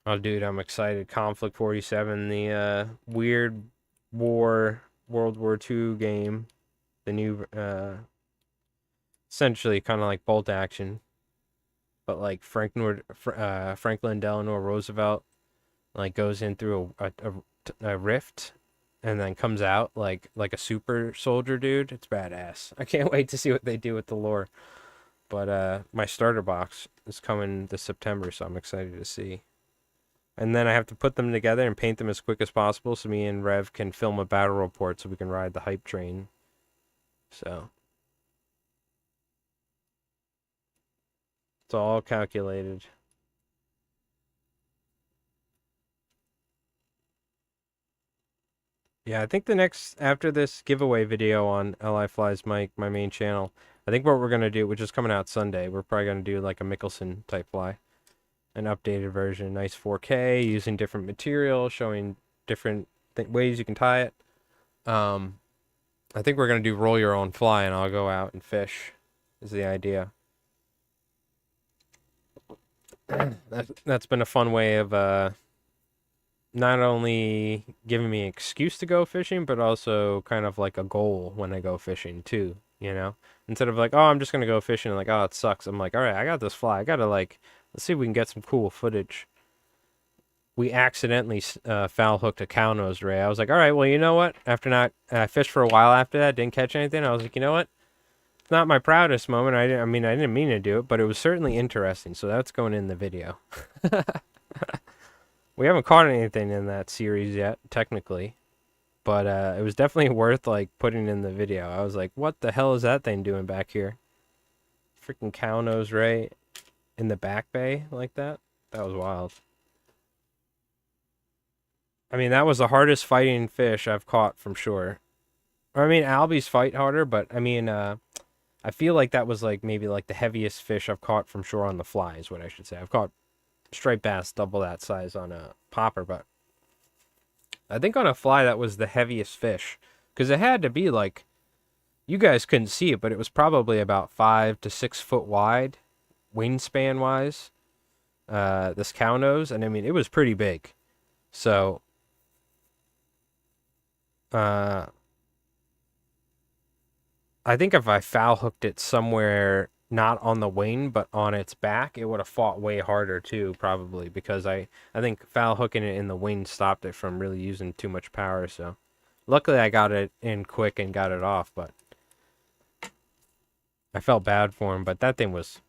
oh, dude, I'm excited. Conflict 47, the weird World War II game, the new essentially kind of like bolt action, but like Franklin Delano Roosevelt like goes in through a rift and then comes out like a super soldier dude. It's badass. I can't wait to see what they do with the lore. But my starter box is coming this September, so I'm excited to see. And then I have to put them together and paint them as quick as possible so me and Rev can film a battle report so we can ride the hype train. So it's all calculated. Yeah, I think the next after this giveaway video on LI Flies my main channel, I think what we're gonna do, which is coming out Sunday, we're probably gonna do like a Mickelson type fly, an updated version, nice 4K, using different material, showing different ways you can tie it. I think we're gonna do roll your own fly, and I'll go out and fish. Is the idea. That's been a fun way of not only giving me an excuse to go fishing, but also kind of like a goal when I go fishing too, you know? Instead of like, oh, I'm just gonna go fishing and like, oh, it sucks. I'm like, all right, I got this fly. I gotta like, let's see if we can get some cool footage. We accidentally foul hooked a cow nose ray. I was like, all right, well, you know what? After not, I fished for a while after that, didn't catch anything. I was like, you know what? It's not my proudest moment. I didn't mean to do it, but it was certainly interesting. So that's going in the video. We haven't caught anything in that series yet, technically, but it was definitely worth like putting in the video. I was like, what the hell is that thing doing back here? Freaking cow nose ray in the back bay like that? That was wild. I mean, that was the hardest fighting fish I've caught from shore. I mean, Albies fight harder, but I mean, I feel like that was like maybe like the heaviest fish I've caught from shore on the fly is what I should say. I've caught striped bass double that size on a popper, but I think on a fly that was the heaviest fish because it had to be like you guys couldn't see it, but it was probably about 5 to 6 foot wide, wingspan wise. This cow nose, and I mean it was pretty big. So, uh, I think if I foul hooked it somewhere not on the wing but on its back, it would have fought way harder too, probably because I think foul hooking it in the wing stopped it from really using too much power. So, luckily I got it in quick and got it off, but I felt bad for him. But that thing was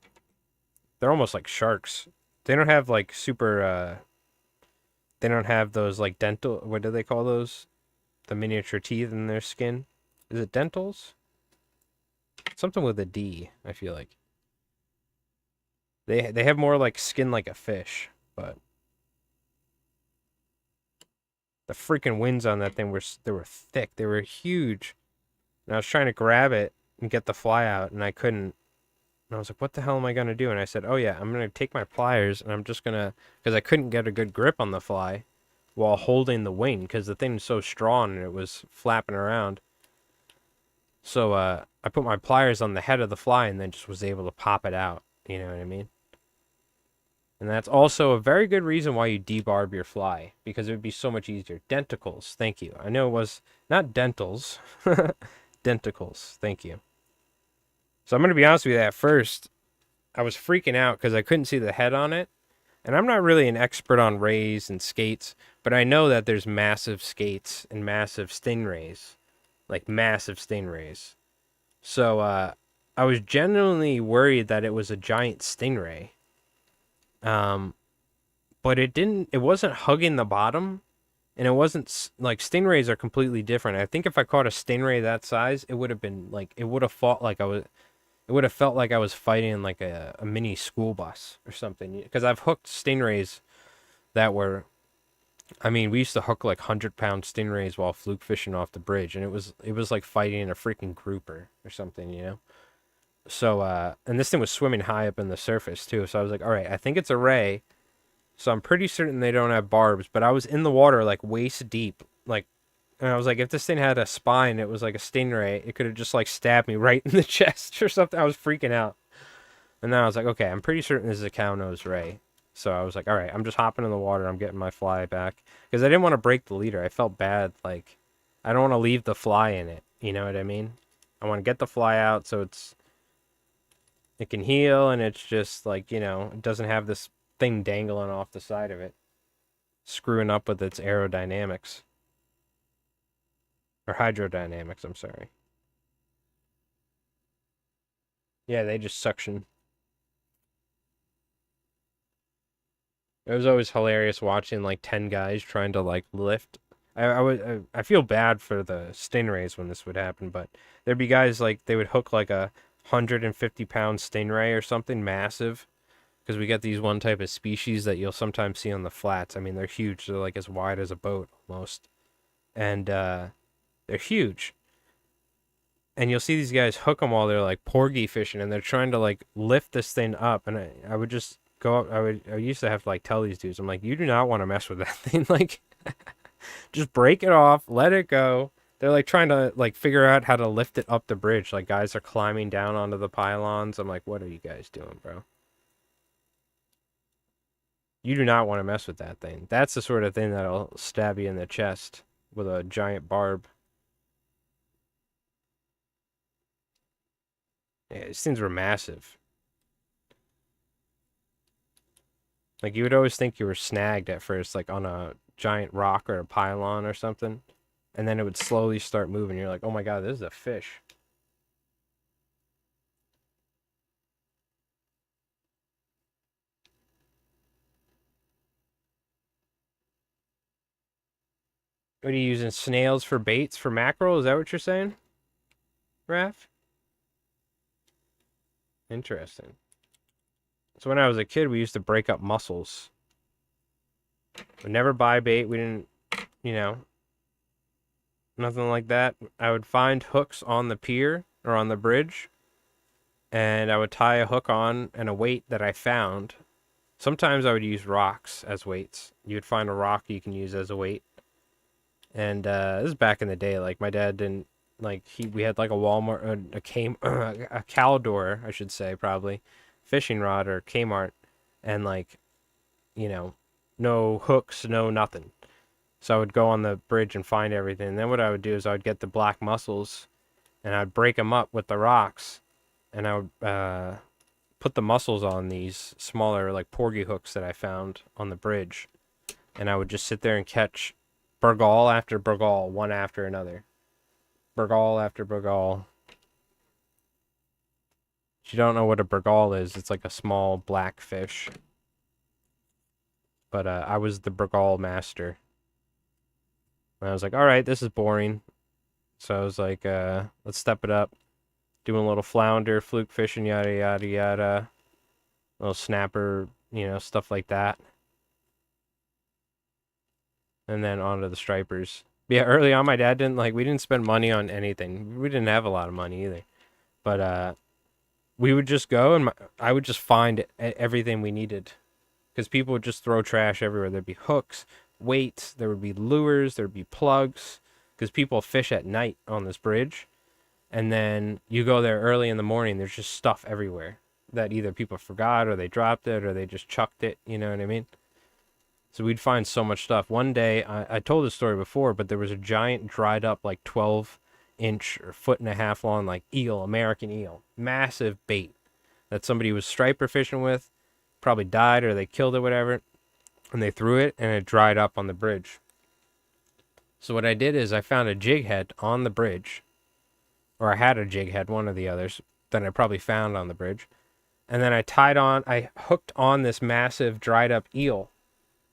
they're almost like sharks. They don't have like super they don't have those like dental what do they call those? The miniature teeth in their skin. Is it dentals? Something with a D, I feel like. They have more like skin like a fish, but the freaking wings on that thing were thick. They were huge. And I was trying to grab it and get the fly out and I couldn't. And I was like, "What the hell am I going to do?" And I said, "Oh yeah, I'm going to take my pliers and I'm just going to cuz I couldn't get a good grip on the fly while holding the wing cuz the thing was so strong and it was flapping around. So I put my pliers on the head of the fly and then just was able to pop it out. You know what I mean? And that's also a very good reason why you debarb your fly, because it would be so much easier. Denticles, thank you. I know it was not dentals. Denticles, thank you. So I'm going to be honest with you, at first, I was freaking out because I couldn't see the head on it. And I'm not really an expert on rays and skates, but I know that there's massive skates and massive stingrays. Like massive stingrays. So I was genuinely worried that it was a giant stingray. Um, but it wasn't hugging the bottom and it wasn't like stingrays are completely different. I think if I caught a stingray that size, it would have been like it would have fought like I was it would have felt like I was fighting like a mini school bus or something because I've hooked stingrays that were I mean, we used to hook like 100-pound stingrays while fluke fishing off the bridge and it was like fighting a freaking grouper or something, you know. So and this thing was swimming high up in the surface too. So I was like, "All right, I think it's a ray." So I'm pretty certain they don't have barbs, but I was in the water like waist deep, like, and I was like, if this thing had a spine, it was like a stingray, it could have just like stabbed me right in the chest or something. I was freaking out, and then I was like, okay, I'm pretty certain this is a cow nose ray. So I was like, all right, I'm just hopping in the water. I'm getting my fly back because I didn't want to break the leader. I felt bad, like I don't want to leave the fly in it. You know what I mean? I want to get the fly out so it can heal and it's just like it doesn't have this thing dangling off the side of it, screwing up with its aerodynamics or hydrodynamics. I'm sorry. Yeah, they just suction. It was always hilarious watching like 10 guys trying to like lift. I feel bad for the stingrays when this would happen, but there'd be guys like they would hook like a 150-pound stingray or something massive because we get these one type of species that you'll sometimes see on the flats. I mean, they're huge. They're like as wide as a boat almost, and they're huge. And you'll see these guys hook them while they're like porgy fishing, and they're trying to like lift this thing up. And I would just go up. I used to have to like tell these dudes, I'm like, you do not want to mess with that thing. Like, just break it off, let it go. They're like trying to like figure out how to lift it up the bridge. Like guys are climbing down onto the pylons. I'm like, what are you guys doing, bro? You do not want to mess with that thing. That's the sort of thing that'll stab you in the chest with a giant barb. Yeah, these things were massive. Like you would always think you were snagged at first, like on a giant rock or a pylon or something, and then it would slowly start moving. You're like, oh my god, this is a fish. What are you using snails for baits for mackerel? Is that what you're saying, Raph? Interesting. So when I was a kid, we used to break up mussels. We never buy bait. We didn't. You know, nothing like that. I would find hooks on the pier or on the bridge, and I would tie a hook on and a weight that I found. Sometimes I would use rocks as weights. You would find a rock you can use as a weight. And this is back in the day. Like my dad didn't we had like a Walmart, a Caldor, I should say, probably fishing rod or Kmart, and like you know, no hooks, no nothing. So I would go on the bridge and find everything. And then what I would do is I would get the black mussels and I'd break them up with the rocks, and I would put the mussels on these smaller like porgy hooks that I found on the bridge, and I would just sit there and catch burgal after burgal, one after another, burgal after burgal. If you don't know what a burgal is, it's like a small black fish. But I was the burgal master. And I was like, all right, this is boring. So I was like, let's step it up. Doing a little flounder, fluke fishing, yada, yada, yada. Little snapper, stuff like that. And then onto the stripers. Yeah, early on, my dad we didn't spend money on anything. We didn't have a lot of money either. But we would just go and I would just find everything we needed. Because people would just throw trash everywhere. There'd be hooks, weights, there would be lures, there'd be plugs. Because people fish at night on this bridge. And then you go there early in the morning, there's just stuff everywhere that either people forgot or they dropped it or they just chucked it. You know what I mean? So we'd find so much stuff. One day, I told this story before, but there was a giant dried up, like 12-inch or foot and a half long, like eel, American eel, massive bait that somebody was striper fishing with, probably died or they killed it, whatever, and they threw it and it dried up on the bridge. So what I did is I found a jig head on the bridge, or I had a jig head, one of the others, that I probably found on the bridge, and then I hooked on this massive dried up eel,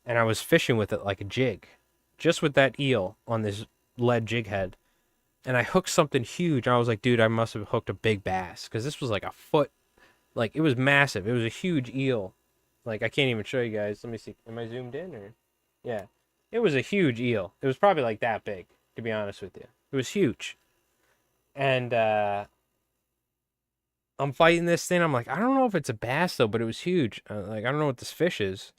and I was fishing with it like a jig, just with that eel on this lead jig head. And I hooked something huge. And I was like, dude, I must have hooked a big bass because this was like a foot. Like, it was massive. It was a huge eel. Like, I can't even show you guys. Let me see. Am I zoomed in or? Yeah. It was a huge eel. It was probably like that big, to be honest with you. It was huge. And I'm fighting this thing. I'm like, I don't know if it's a bass, though, but it was huge. Like, I don't know what this fish is.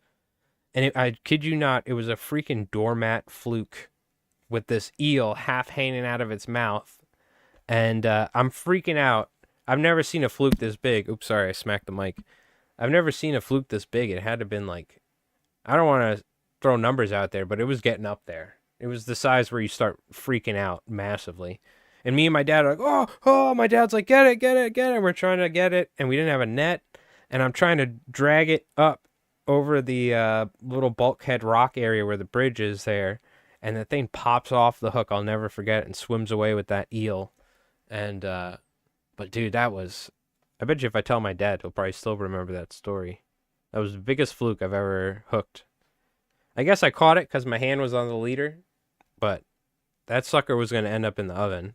And I kid you not, it was a freaking doormat fluke with this eel half hanging out of its mouth. And I'm freaking out. I've never seen a fluke this big. Oops, sorry, I smacked the mic. I've never seen a fluke this big. It had to have been like, I don't want to throw numbers out there, but it was getting up there. It was the size where you start freaking out massively. And me and my dad are like, oh, my dad's like, get it, get it, get it. We're trying to get it. And we didn't have a net. And I'm trying to drag it up over the little bulkhead rock area where the bridge is there. And the thing pops off the hook. I'll never forget it, and swims away with that eel. And, but dude, that was, I bet you if I tell my dad, he'll probably still remember that story. That was the biggest fluke I've ever hooked. I guess I caught it because my hand was on the leader, but that sucker was going to end up in the oven.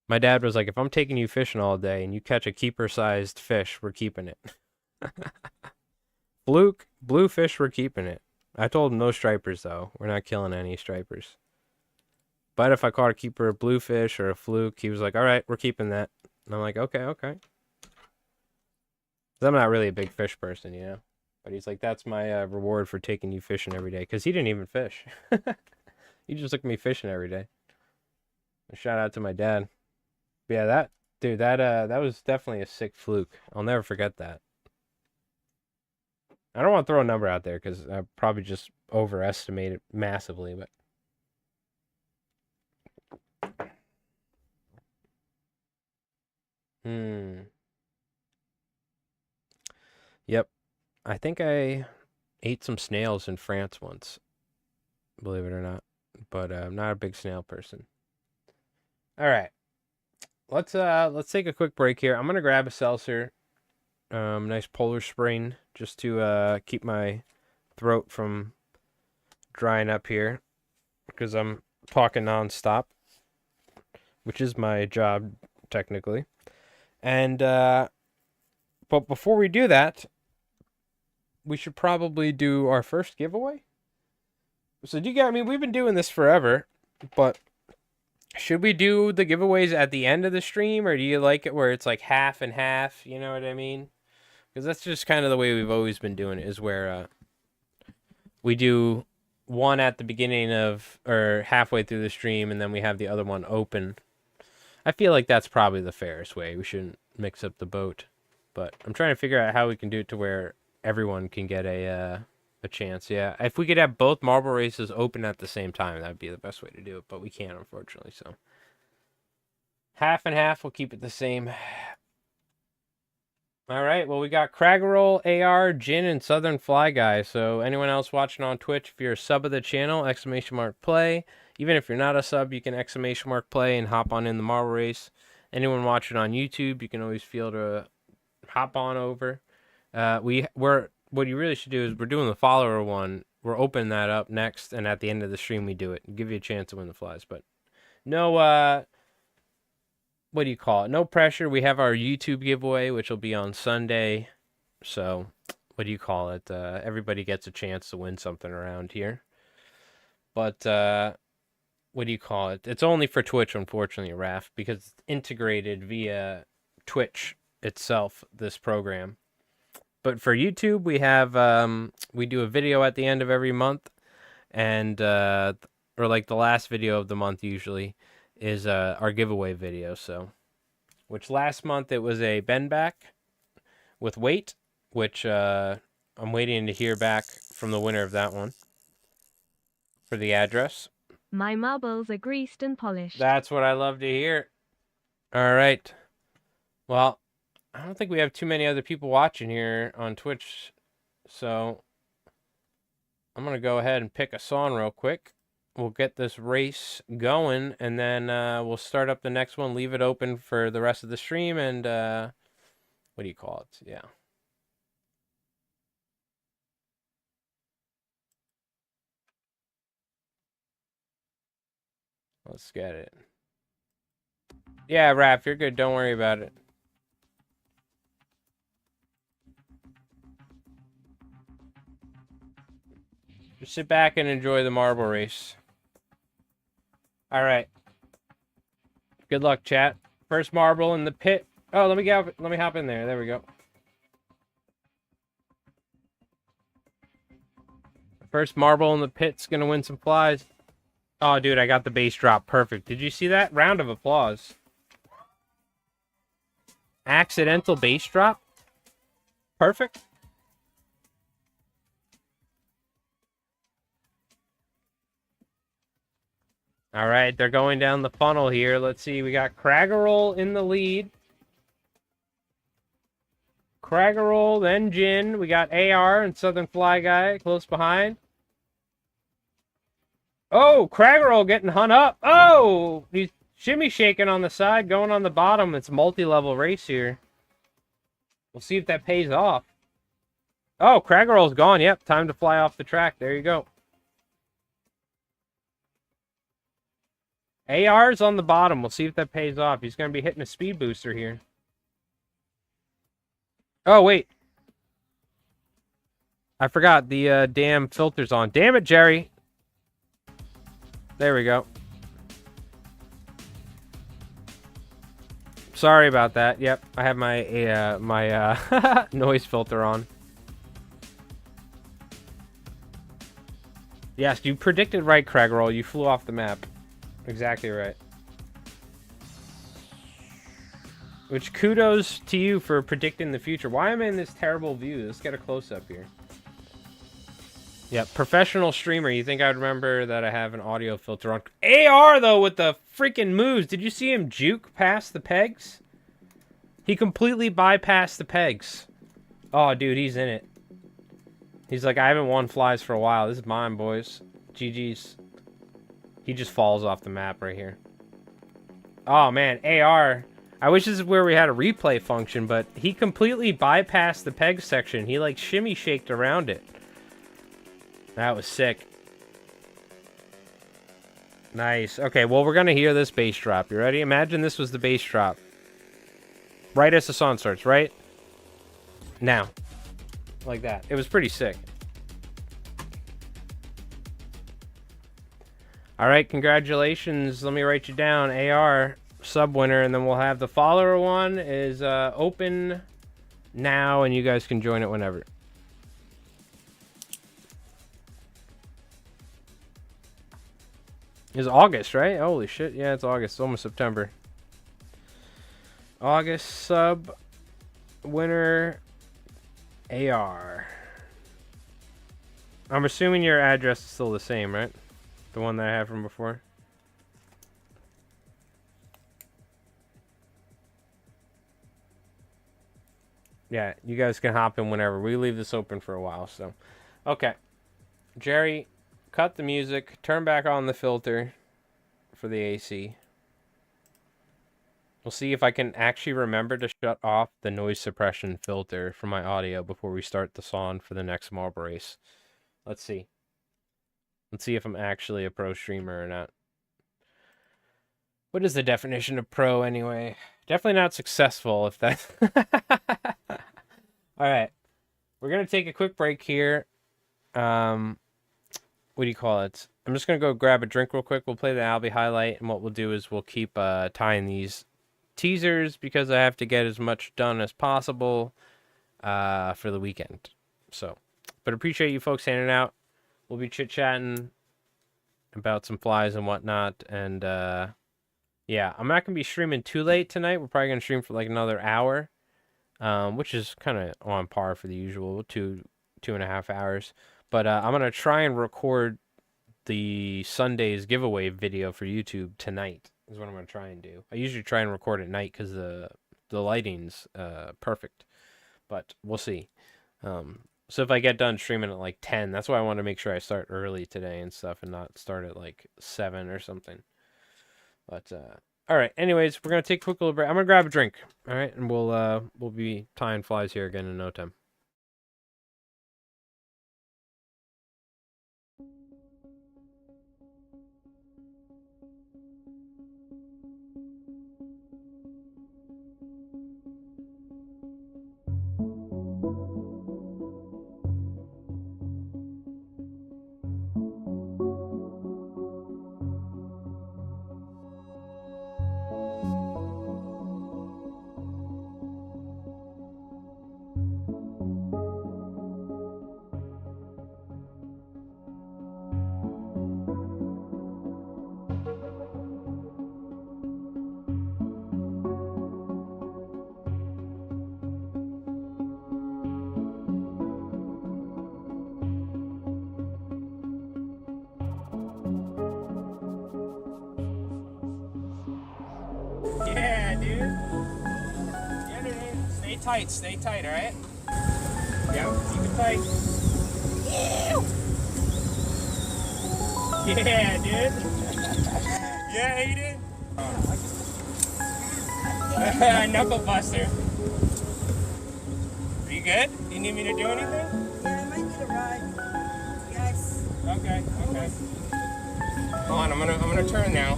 My dad was like, if I'm taking you fishing all day and you catch a keeper-sized fish, we're keeping it. Fluke, bluefish, we're keeping it. I told him no stripers, though. We're not killing any stripers. But if I caught a keeper bluefish or a fluke, he was like, all right, we're keeping that. And I'm like, okay, okay. 'Cause I'm not really a big fish person, you know? But he's like, that's my reward for taking you fishing every day. Because he didn't even fish. He just took me fishing every day. A shout out to my dad. But yeah, that was definitely a sick fluke. I'll never forget that. I don't want to throw a number out there because I probably just overestimate it massively, but Yep. I think I ate some snails in France once, believe it or not. But I'm not a big snail person. All right. Let's take a quick break here. I'm gonna grab a seltzer, nice Polar Spring, just to keep my throat from drying up here, because I'm talking nonstop, which is my job technically. And but before we do that, we should probably do our first giveaway. So do you get? I mean, we've been doing this forever, but should we do the giveaways at the end of the stream, or do you like it where it's like half and half? You know what I mean? Because that's just kind of the way we've always been doing it. Is where we do one at the beginning of or halfway through the stream, and then we have the other one open. I feel like that's probably the fairest way. We shouldn't mix up the boat, but I'm trying to figure out how we can do it to where everyone can get a chance. Yeah, if we could have both marble races open at the same time, that'd be the best way to do it. But we can't, unfortunately. So half and half. We'll keep it the same. All right. Well, we got Craggerroll, AR, Jin, and Southern Fly Guy. So anyone else watching on Twitch, if you're a sub of the channel, !play. Even if you're not a sub, you can !play and hop on in the marble race. Anyone watching on YouTube, you can always feel to hop on over. We're what you really should do is we're doing the follower one. We're opening that up next, and at the end of the stream we do it. Give you a chance to win the flies, but no what do you call it? No pressure. We have our YouTube giveaway, which will be on Sunday. So, what do you call it? Everybody gets a chance to win something around here. But what do you call it? It's only for Twitch, unfortunately, Raph, because it's integrated via Twitch itself, this program. But for YouTube, we have we do a video at the end of every month, and or like the last video of the month usually is our giveaway video. So, which last month it was a bend back with weight, which I'm waiting to hear back from the winner of that one for the address. My marbles are greased and polished. That's what I love to hear. All right. Well, I don't think we have too many other people watching here on Twitch, so I'm going to go ahead and pick a song real quick. We'll get this race going, and then we'll start up the next one, leave it open for the rest of the stream, and what do you call it? Yeah. Let's get it. Yeah, Raph, you're good. Don't worry about it. Just sit back and enjoy the marble race. All right. Good luck, chat. First marble in the pit. Oh, let me hop in there. There we go. First marble in the pit's gonna win some flies. Oh, dude, I got the base drop. Perfect. Did you see that? Round of applause. Accidental base drop. Perfect. All right, they're going down the funnel here. Let's see. We got Craggerroll in the lead. Craggerroll, then Jin. We got AR and Southern Fly Guy close behind. Oh, Craggerroll getting hung up. Oh, he's shimmy shaking on the side, going on the bottom. It's a multi-level race here. We'll see if that pays off. Oh, Craggerroll's gone. Yep, time to fly off the track. There you go. AR's on the bottom. We'll see if that pays off. He's going to be hitting a speed booster here. Oh, wait. I forgot the damn filter's on. Damn it, Jerry. There we go. Sorry about that. Yep, I have my my noise filter on. Yes, you predicted right, Craggerroll. You flew off the map. Exactly right. Which kudos to you for predicting the future. Why am I in this terrible view? Let's get a close-up here. Yep, professional streamer. You think I'd remember that I have an audio filter on. AR, though, with the freaking moves. Did you see him juke past the pegs? He completely bypassed the pegs. Oh, dude, he's in it. He's like, I haven't won flies for a while. This is mine, boys. GG's. He just falls off the map right here. Oh, man, AR. I wish this is where we had a replay function, but he completely bypassed the peg section. He, like, shimmy shaked around it. That was sick. Nice. Okay, well, we're going to hear this bass drop. You ready? Imagine this was the bass drop. Right as the song starts, right? Now. Like that. It was pretty sick. All right, congratulations. Let me write you down. AR sub winner, and then we'll have the follower one is open now, and you guys can join it whenever. It's August, right? Holy shit. Yeah, it's August. It's almost September. August sub winner AR. I'm assuming your address is still the same, right? The one that I had from before. Yeah, you guys can hop in whenever. We leave this open for a while, so. Okay. Jerry, cut the music. Turn back on the filter for the AC. We'll see if I can actually remember to shut off the noise suppression filter for my audio before we start the song for the next mob race. Let's see. Let's see if I'm actually a pro streamer or not. What is the definition of pro anyway? Definitely not successful if that... Alright. We're going to take a quick break here. What do you call it? I'm just going to go grab a drink real quick. We'll play the Albie highlight, and what we'll do is we'll keep tying these teasers because I have to get as much done as possible for the weekend. So, but appreciate you folks hanging out. We'll be chit-chatting about some flies and whatnot, and yeah, I'm not going to be streaming too late tonight. We're probably going to stream for like another hour, which is kind of on par for the usual 2.5 hours. But I'm going to try and record the Sunday's giveaway video for YouTube tonight is what I'm going to try and do. I usually try and record at night because the lighting's perfect, but we'll see. So if I get done streaming at like 10, that's why I want to make sure I start early today and stuff and not start at like 7 or something. But all right, anyways, we're going to take a quick little break. I'm going to grab a drink, all right? And we'll be tying flies here again in no time. Yeah, dude. Yeah, dude. Stay tight, all right? Yeah, keep it tight. Yeah, dude. Yeah, he did. Knuckle buster. Are you good? Do you need me to do anything? Yeah, I might need a ride. Yes. Okay. Hold on, I'm gonna turn now.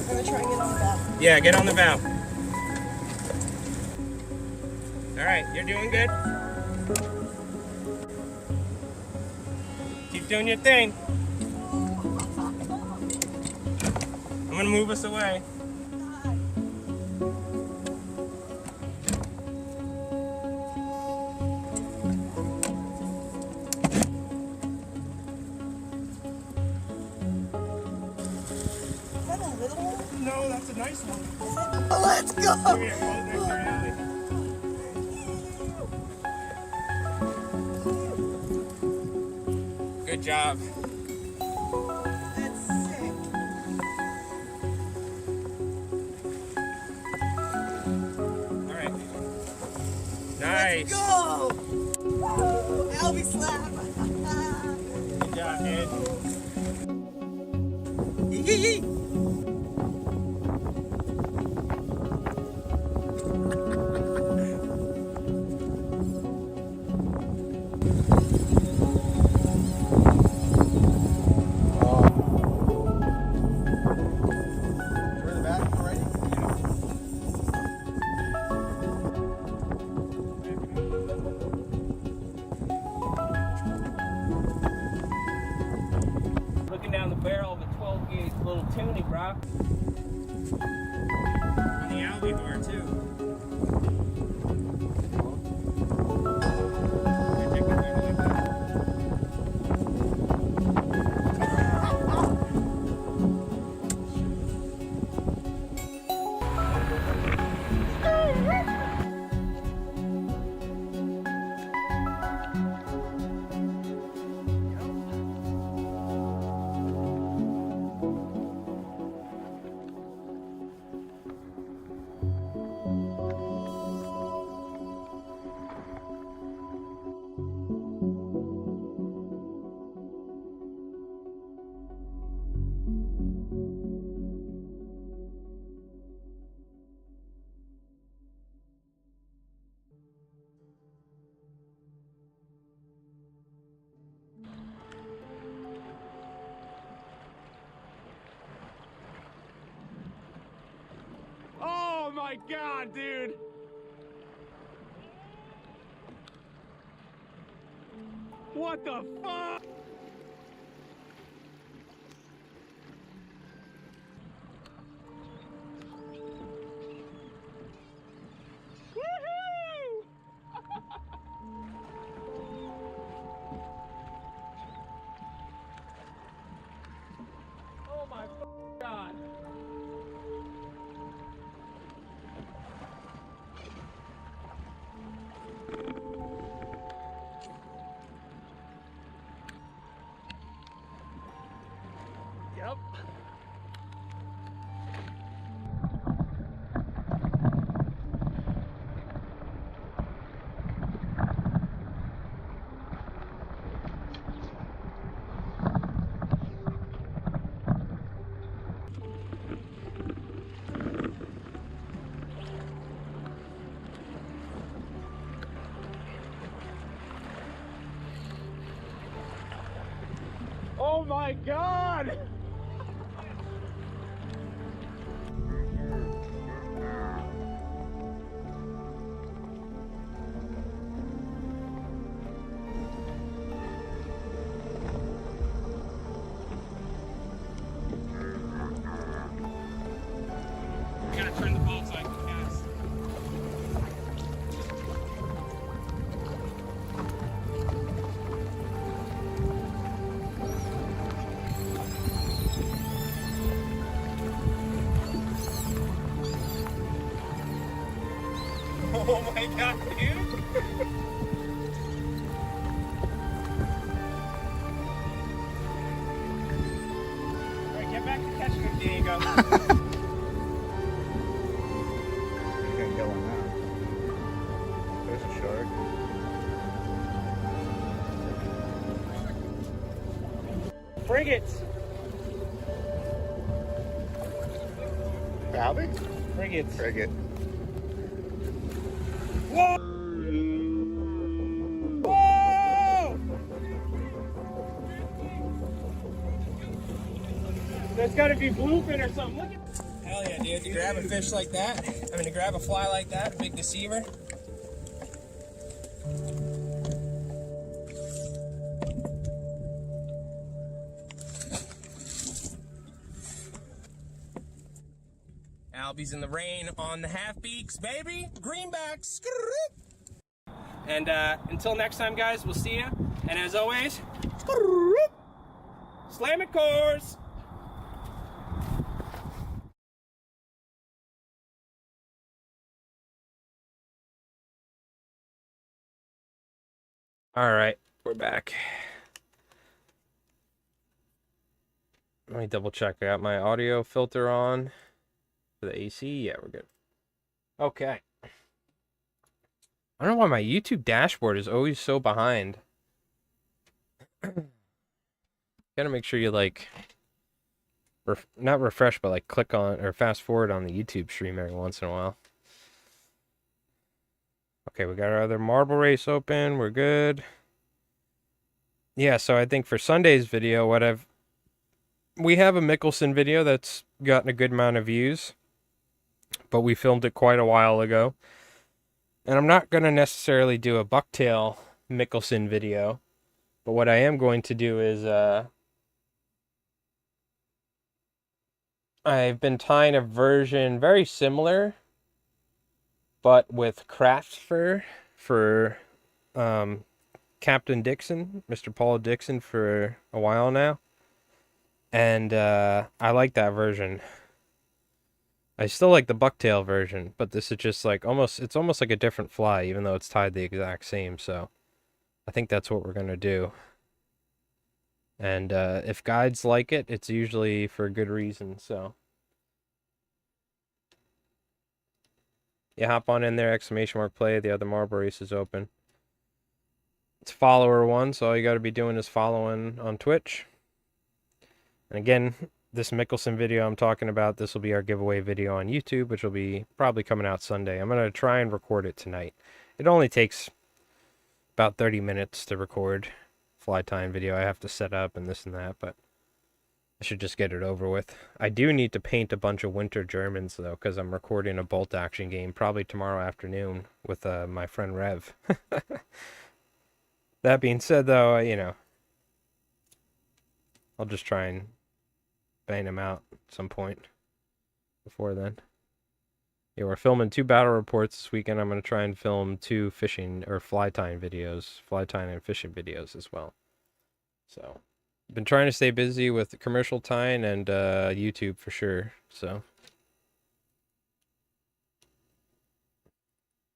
I'm gonna try and get on the valve. Yeah, get on the valve. All right, you're doing good. Keep doing your thing. I'm gonna move us away. Is that a little one? No, that's a nice one. Oh, let's go! Come here, hold next to your alley. Good job. That's sick. All right. Nice. Let's go! Woo! Albie slap! Good job, dude. Yee! Oh my God, dude! What the fuck? Woohoo! Oh my God! Yep. Oh my God! I gotta turn the boat so I can cast. Oh my God, dude! Alright, get back to catching him, Diego. You can't go on that. There's a shark. Frigates! Albie? Frigates. Frigate. Whoa! Whoa! There's gotta be bluefin or something. Look at Hell yeah, dude. To grab a fish like that, to grab a fly like that, a big deceiver. Albie's in the rain on the half beaks, baby. Greenbacks. And until next time, guys, we'll see you. And as always, slam it, cores. All right, we're back. Let me double check. I got my audio filter on for the AC. Yeah, we're good. Okay. I don't know why my YouTube dashboard is always so behind. Gotta make sure you like, not refresh, but like click on or fast forward on the YouTube stream every once in a while. Okay, we got our other marble race open. We're good. Yeah, so I think for Sunday's video, we have a Mickelson video that's gotten a good amount of views, but we filmed it quite a while ago. And I'm not going to necessarily do a bucktail Mickelson video, but what I am going to do is I've been tying a version very similar but with craft fur for um, Captain Dixon, Mr. Paul Dixon, for a while now. And I like that version. I still like the bucktail version, but this is just like it's almost like a different fly, even though it's tied the exact same. So I think that's what we're gonna do. And if guides like it, it's usually for a good reason. So yeah, hop on in there, !play. The other marble race is open. It's follower one, so all you got to be doing is following on Twitch. And again, this Mickelson video I'm talking about, this will be our giveaway video on YouTube, which will be probably coming out Sunday. I'm going to try and record it tonight. It only takes about 30 minutes to record fly time video. I have to set up and this and that, but I should just get it over with. I do need to paint a bunch of winter Germans, though, because I'm recording a bolt action game probably tomorrow afternoon with my friend Rev. That being said, though, I'll just try and bang them out at some point before then. Yeah, we're filming 2 battle reports this weekend. I'm going to try and film 2 fishing or fly tying and fishing videos as well. So, I've been trying to stay busy with commercial tying and YouTube for sure. So,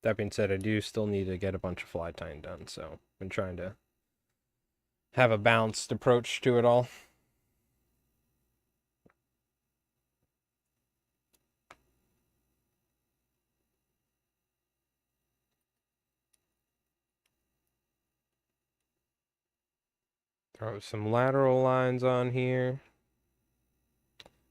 that being said, I do still need to get a bunch of fly tying done. So, I've been trying to have a balanced approach to it all. Throw some lateral lines on here.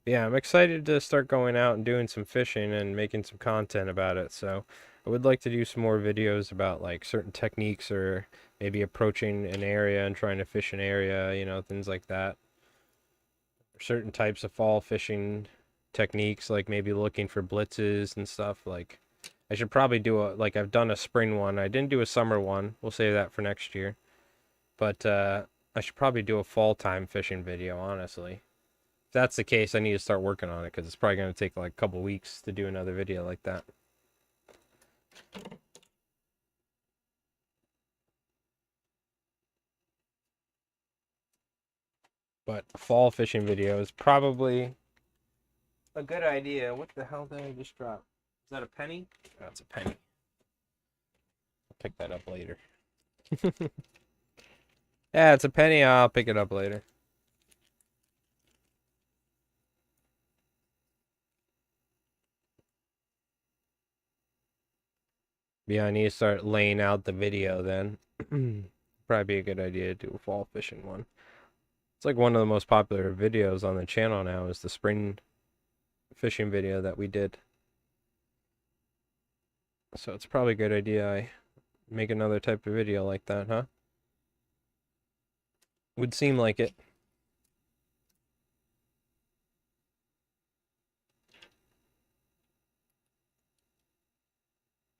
Yeah, I'm excited to start going out and doing some fishing and making some content about it. So I would like to do some more videos about like certain techniques or maybe approaching an area and trying to fish an area, things like that. Certain types of fall fishing techniques, like maybe looking for blitzes and stuff. Like I should probably do I've done a spring one. I didn't do a summer one. We'll save that for next year. But I should probably do a fall time fishing video, honestly. If that's the case, I need to start working on it because it's probably going to take like a couple weeks to do another video like that. But a fall fishing video is probably a good idea. What the hell did I just drop? Is that a penny? Oh, it's a penny. I'll pick that up later. Yeah, it's a penny. I'll pick it up later. Yeah, I need to start laying out the video then. Probably be a good idea to do a fall fishing one. It's like one of the most popular videos on the channel now is the spring fishing video that we did. So it's probably a good idea I make another type of video like that, huh? Would seem like it.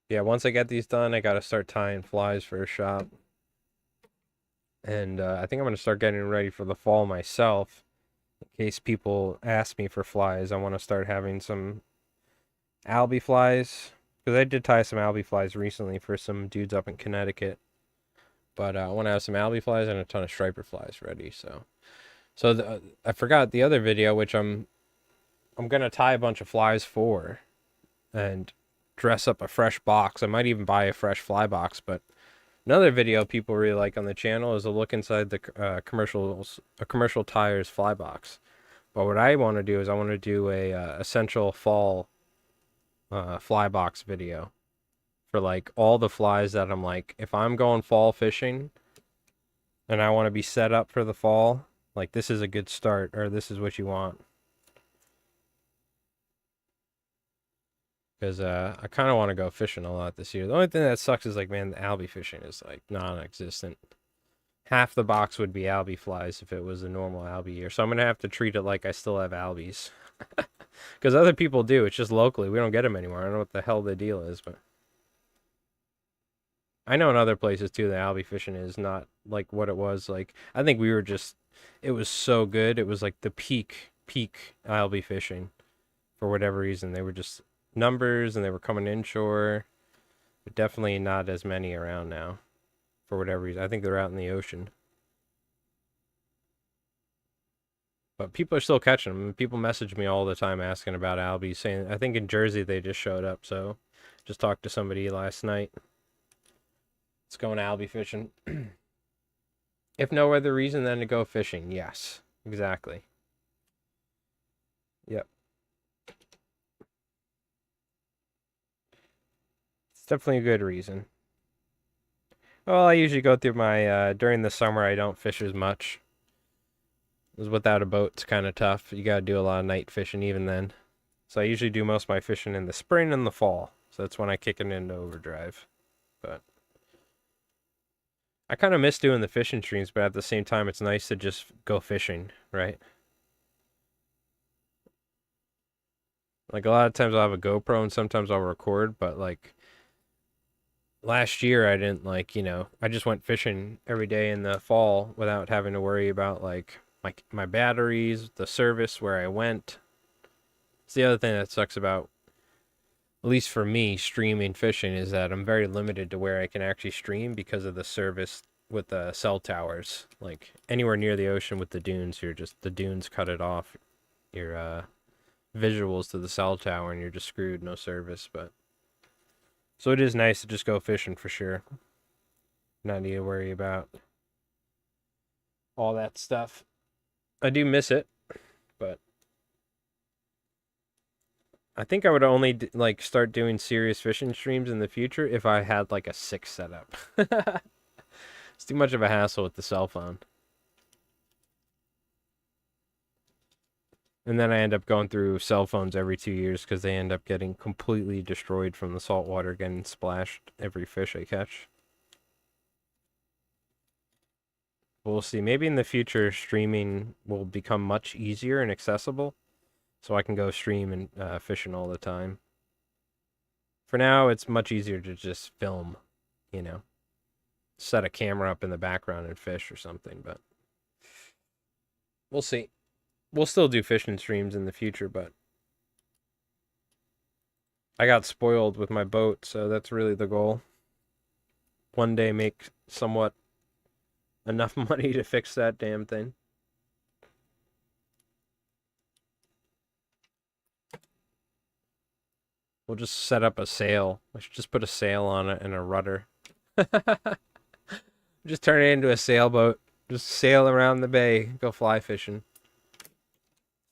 Yeah, once I get these done, I gotta start tying flies for a shop. And I think I'm gonna start getting ready for the fall myself. In case people ask me for flies, I want to start having some Albie flies. Because I did tie some Albie flies recently for some dudes up in Connecticut. But I want to have some Albie flies and a ton of striper flies ready. So I forgot the other video, which I'm gonna tie a bunch of flies for, and dress up a fresh box. I might even buy a fresh fly box. But another video people really like on the channel is a look inside the commercial tires fly box. But what I want to do is I want to do a essential fall fly box video for like all the flies that I'm like, if I'm going fall fishing and I want to be set up for the fall, like this is a good start, or this is what you want. Because I kind of want to go fishing a lot this year. The only thing that sucks is like, man, the Albie fishing is like non-existent. Half the box would be Albie flies if it was a normal Albie year. So I'm going to have to treat it like I still have Albies. Because other people do. It's just locally. We don't get them anymore. I don't know what the hell the deal is, but I know in other places too, the Albie fishing is not like what it was. Like, I think we were just, it was so good. It was like the peak Albie fishing for whatever reason. They were just numbers and they were coming inshore. But definitely not as many around now, for whatever reason. I think they're out in the ocean. But people are still catching them. People message me all the time asking about Albie, saying, I think in Jersey they just showed up, so just talked to somebody last night. It's going Albie fishing. If no other reason than to go fishing, yes. Exactly. Yep. It's definitely a good reason. Well, I usually go through my, during the summer I don't fish as much. Because without a boat, it's kind of tough. You gotta do a lot of night fishing even then. So I usually do most of my fishing in the spring and the fall. So that's when I kick it into overdrive. But I kind of miss doing the fishing streams, but at the same time, it's nice to just go fishing, right? Like a lot of times I'll have a GoPro and sometimes I'll record, but like last year I didn't I just went fishing every day in the fall without having to worry about like my batteries, the service where I went. It's the other thing that sucks about, at least for me, streaming fishing is that I'm very limited to where I can actually stream because of the service with the cell towers. Like anywhere near the ocean with the dunes, the dunes cut it off your visuals to the cell tower and you're just screwed, no service. But so it is nice to just go fishing for sure. Not need to worry about all that stuff. I do miss it, but I think I would only like start doing serious fishing streams in the future if I had like a 6 setup. It's too much of a hassle with the cell phone. And then I end up going through cell phones every 2 years because they end up getting completely destroyed from the salt water getting splashed every fish I catch. We'll see. Maybe in the future, streaming will become much easier and accessible, so I can go stream and fishing all the time. For now, it's much easier to just film, set a camera up in the background and fish or something, but we'll see. We'll still do fishing streams in the future, but I got spoiled with my boat, so that's really the goal. One day make somewhat enough money to fix that damn thing. We'll just set up a sail. I should just put a sail on it and a rudder. Just turn it into a sailboat. Just sail around the bay. Go fly fishing.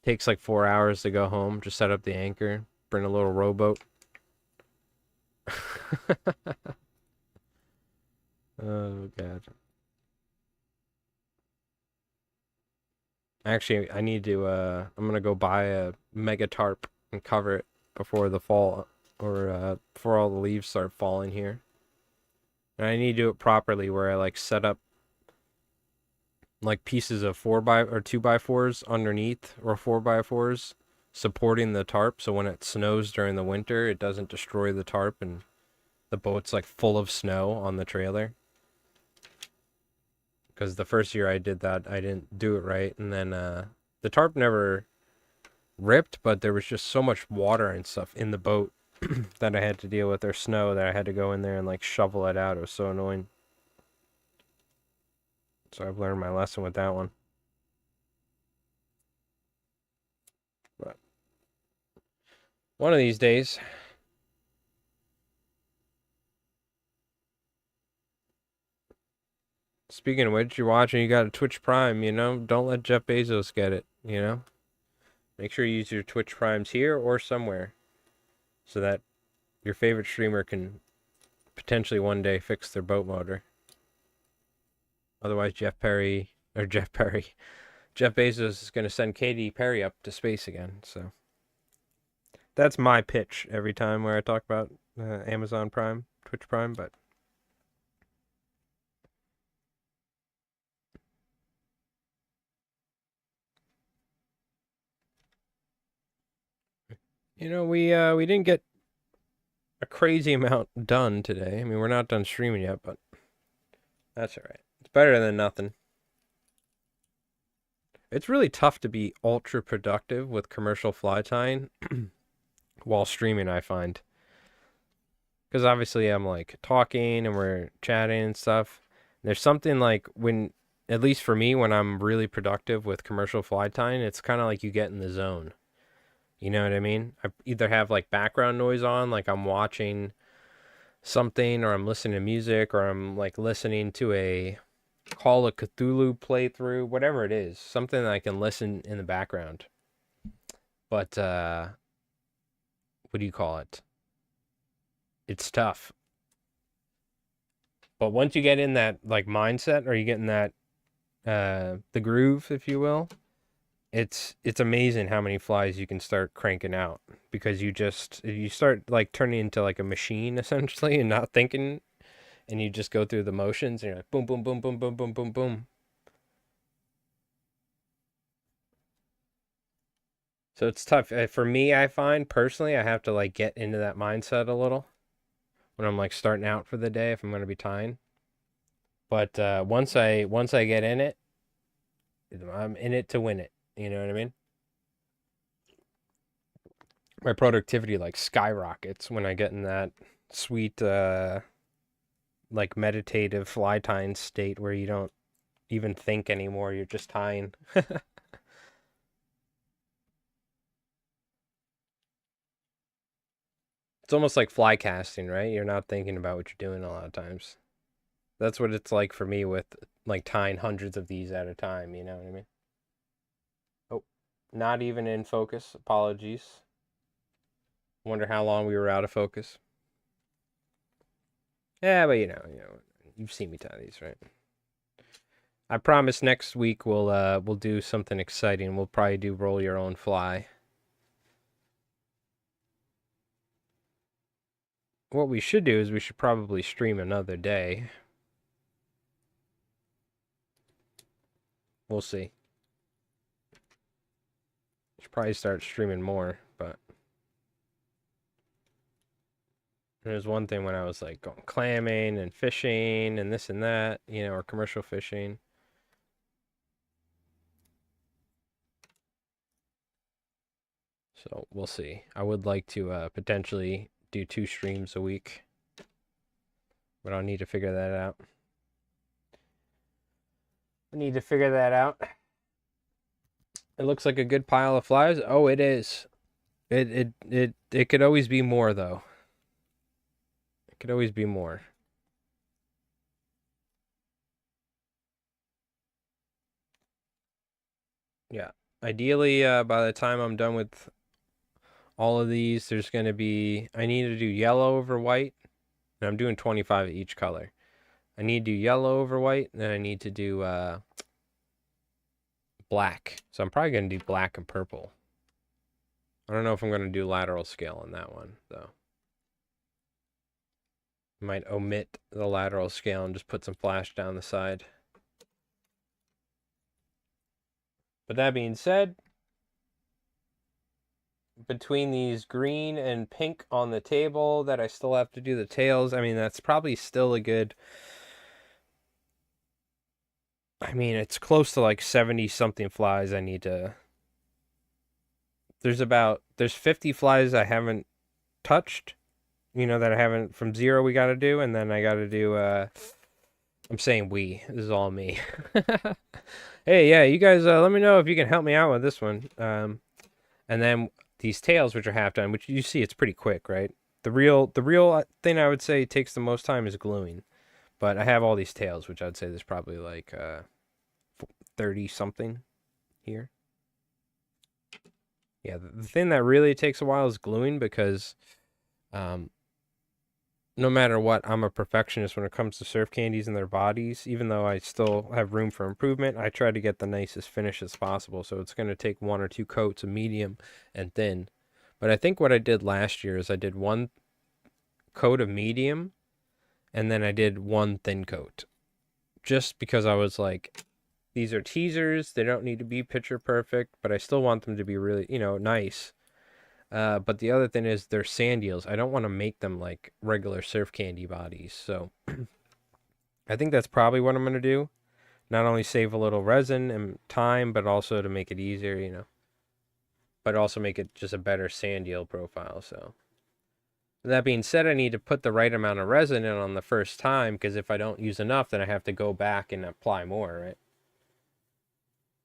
Takes like 4 hours to go home. Just set up the anchor. Bring a little rowboat. Oh, God. Actually, I need to, I'm going to go buy a mega tarp and cover it before the fall, or before all the leaves start falling here. And I need to do it properly where I like set up like pieces of 2x4s underneath, or 4x4s supporting the tarp, so when it snows during the winter it doesn't destroy the tarp and the boat's like full of snow on the trailer. Because the first year I did that, I didn't do it right, and then the tarp never ripped, but there was just so much water and stuff in the boat that I had to deal with, or snow, that I had to go in there and like shovel it out. It was so annoying. So I've learned my lesson with that one. But one of these days. Speaking of which, you're watching, you got a Twitch Prime, Don't let Jeff Bezos get it, Make sure you use your Twitch Primes here or somewhere so that your favorite streamer can potentially one day fix their boat motor. Otherwise, Jeff Bezos is going to send Katy Perry up to space again. So that's my pitch every time where I talk about Amazon Prime, Twitch Prime, but we didn't get a crazy amount done today. I mean, we're not done streaming yet, but that's all right. It's better than nothing. It's really tough to be ultra productive with commercial fly tying while streaming, I find. because obviously I'm like talking and we're chatting and stuff. There's something like when, at least for me, when I'm really productive with commercial fly tying, it's kind of like you get in the zone. You know what I mean? I either have like background noise on, like I'm watching something, or I'm listening to music, or I'm like listening to a Call of Cthulhu playthrough, whatever it is, something that I can listen in the background. But what do you call it? It's tough. But once you get in that like mindset, or you get in that the groove, if you will, it's amazing how many flies you can start cranking out, because you start like turning into like a machine essentially, and not thinking, and you just go through the motions, and you're like boom boom boom boom boom boom boom boom. So it's tough. For me, I find personally I have to like get into that mindset a little when I'm like starting out for the day, if I'm going to be tying. But once I get in it, I'm in it to win it. You know what I mean? My productivity like skyrockets when I get in that sweet like meditative fly tying state where you don't even think anymore. You're just tying. It's almost like fly casting, right? You're not thinking about what you're doing a lot of times. That's what it's like for me with like tying hundreds of these at a time, you know what I mean? Oh, not even in focus. Apologies. Wonder how long we were out of focus. Yeah, but you've seen me tie these, right? I promise next week we'll do something exciting. We'll probably do roll your own fly. What we should do is we should probably stream another day. We'll see. Should probably start streaming more, but there's one thing when I was like going clamming and fishing and this and that, or commercial fishing. So we'll see. I would like to potentially do 2 streams a week, but I'll need to figure that out. It looks like a good pile of flies. Oh, it is. It could always be more though. It could always be more. Yeah. Ideally, by the time I'm done with all of these, there's going to be, I need to do yellow over white, and I'm doing 25 of each color. I need to do yellow over white, and then I need to do black. So I'm probably going to do black and purple. I don't know if I'm going to do lateral scale on that one, though. I might omit the lateral scale and just put some flash down the side. But that being said, between these green and pink on the table that I still have to do the tails, I mean, that's probably still a good... I mean, it's close to like 70-something flies I need to... There's 50 flies I haven't touched, that I haven't, from zero we got to do, and then I got to do, I'm saying we, this is all me. Hey, yeah, you guys, let me know if you can help me out with this one. And then these tails, which are half done, which you see, it's pretty quick, right? The real thing I would say takes the most time is gluing. But I have all these tails, which I'd say there's probably like 30-something here. Yeah, the thing that really takes a while is gluing, because no matter what, I'm a perfectionist when it comes to surf candies and their bodies. Even though I still have room for improvement, I try to get the nicest finish as possible. So it's going to take 1 or 2 coats of medium and thin. But I think what I did last year is I did 1 coat of medium, and then I did 1 thin coat. Just because I was like, these are teasers. They don't need to be picture perfect, but I still want them to be really, nice. But the other thing is they're Sandeels. I don't want to make them like regular surf candy bodies. So I think that's probably what I'm going to do. Not only save a little resin and time, but also to make it easier, but also make it just a better Sandeel profile. So That being said, I need to put the right amount of resin in on the first time, because if I don't use enough, then I have to go back and apply more, right?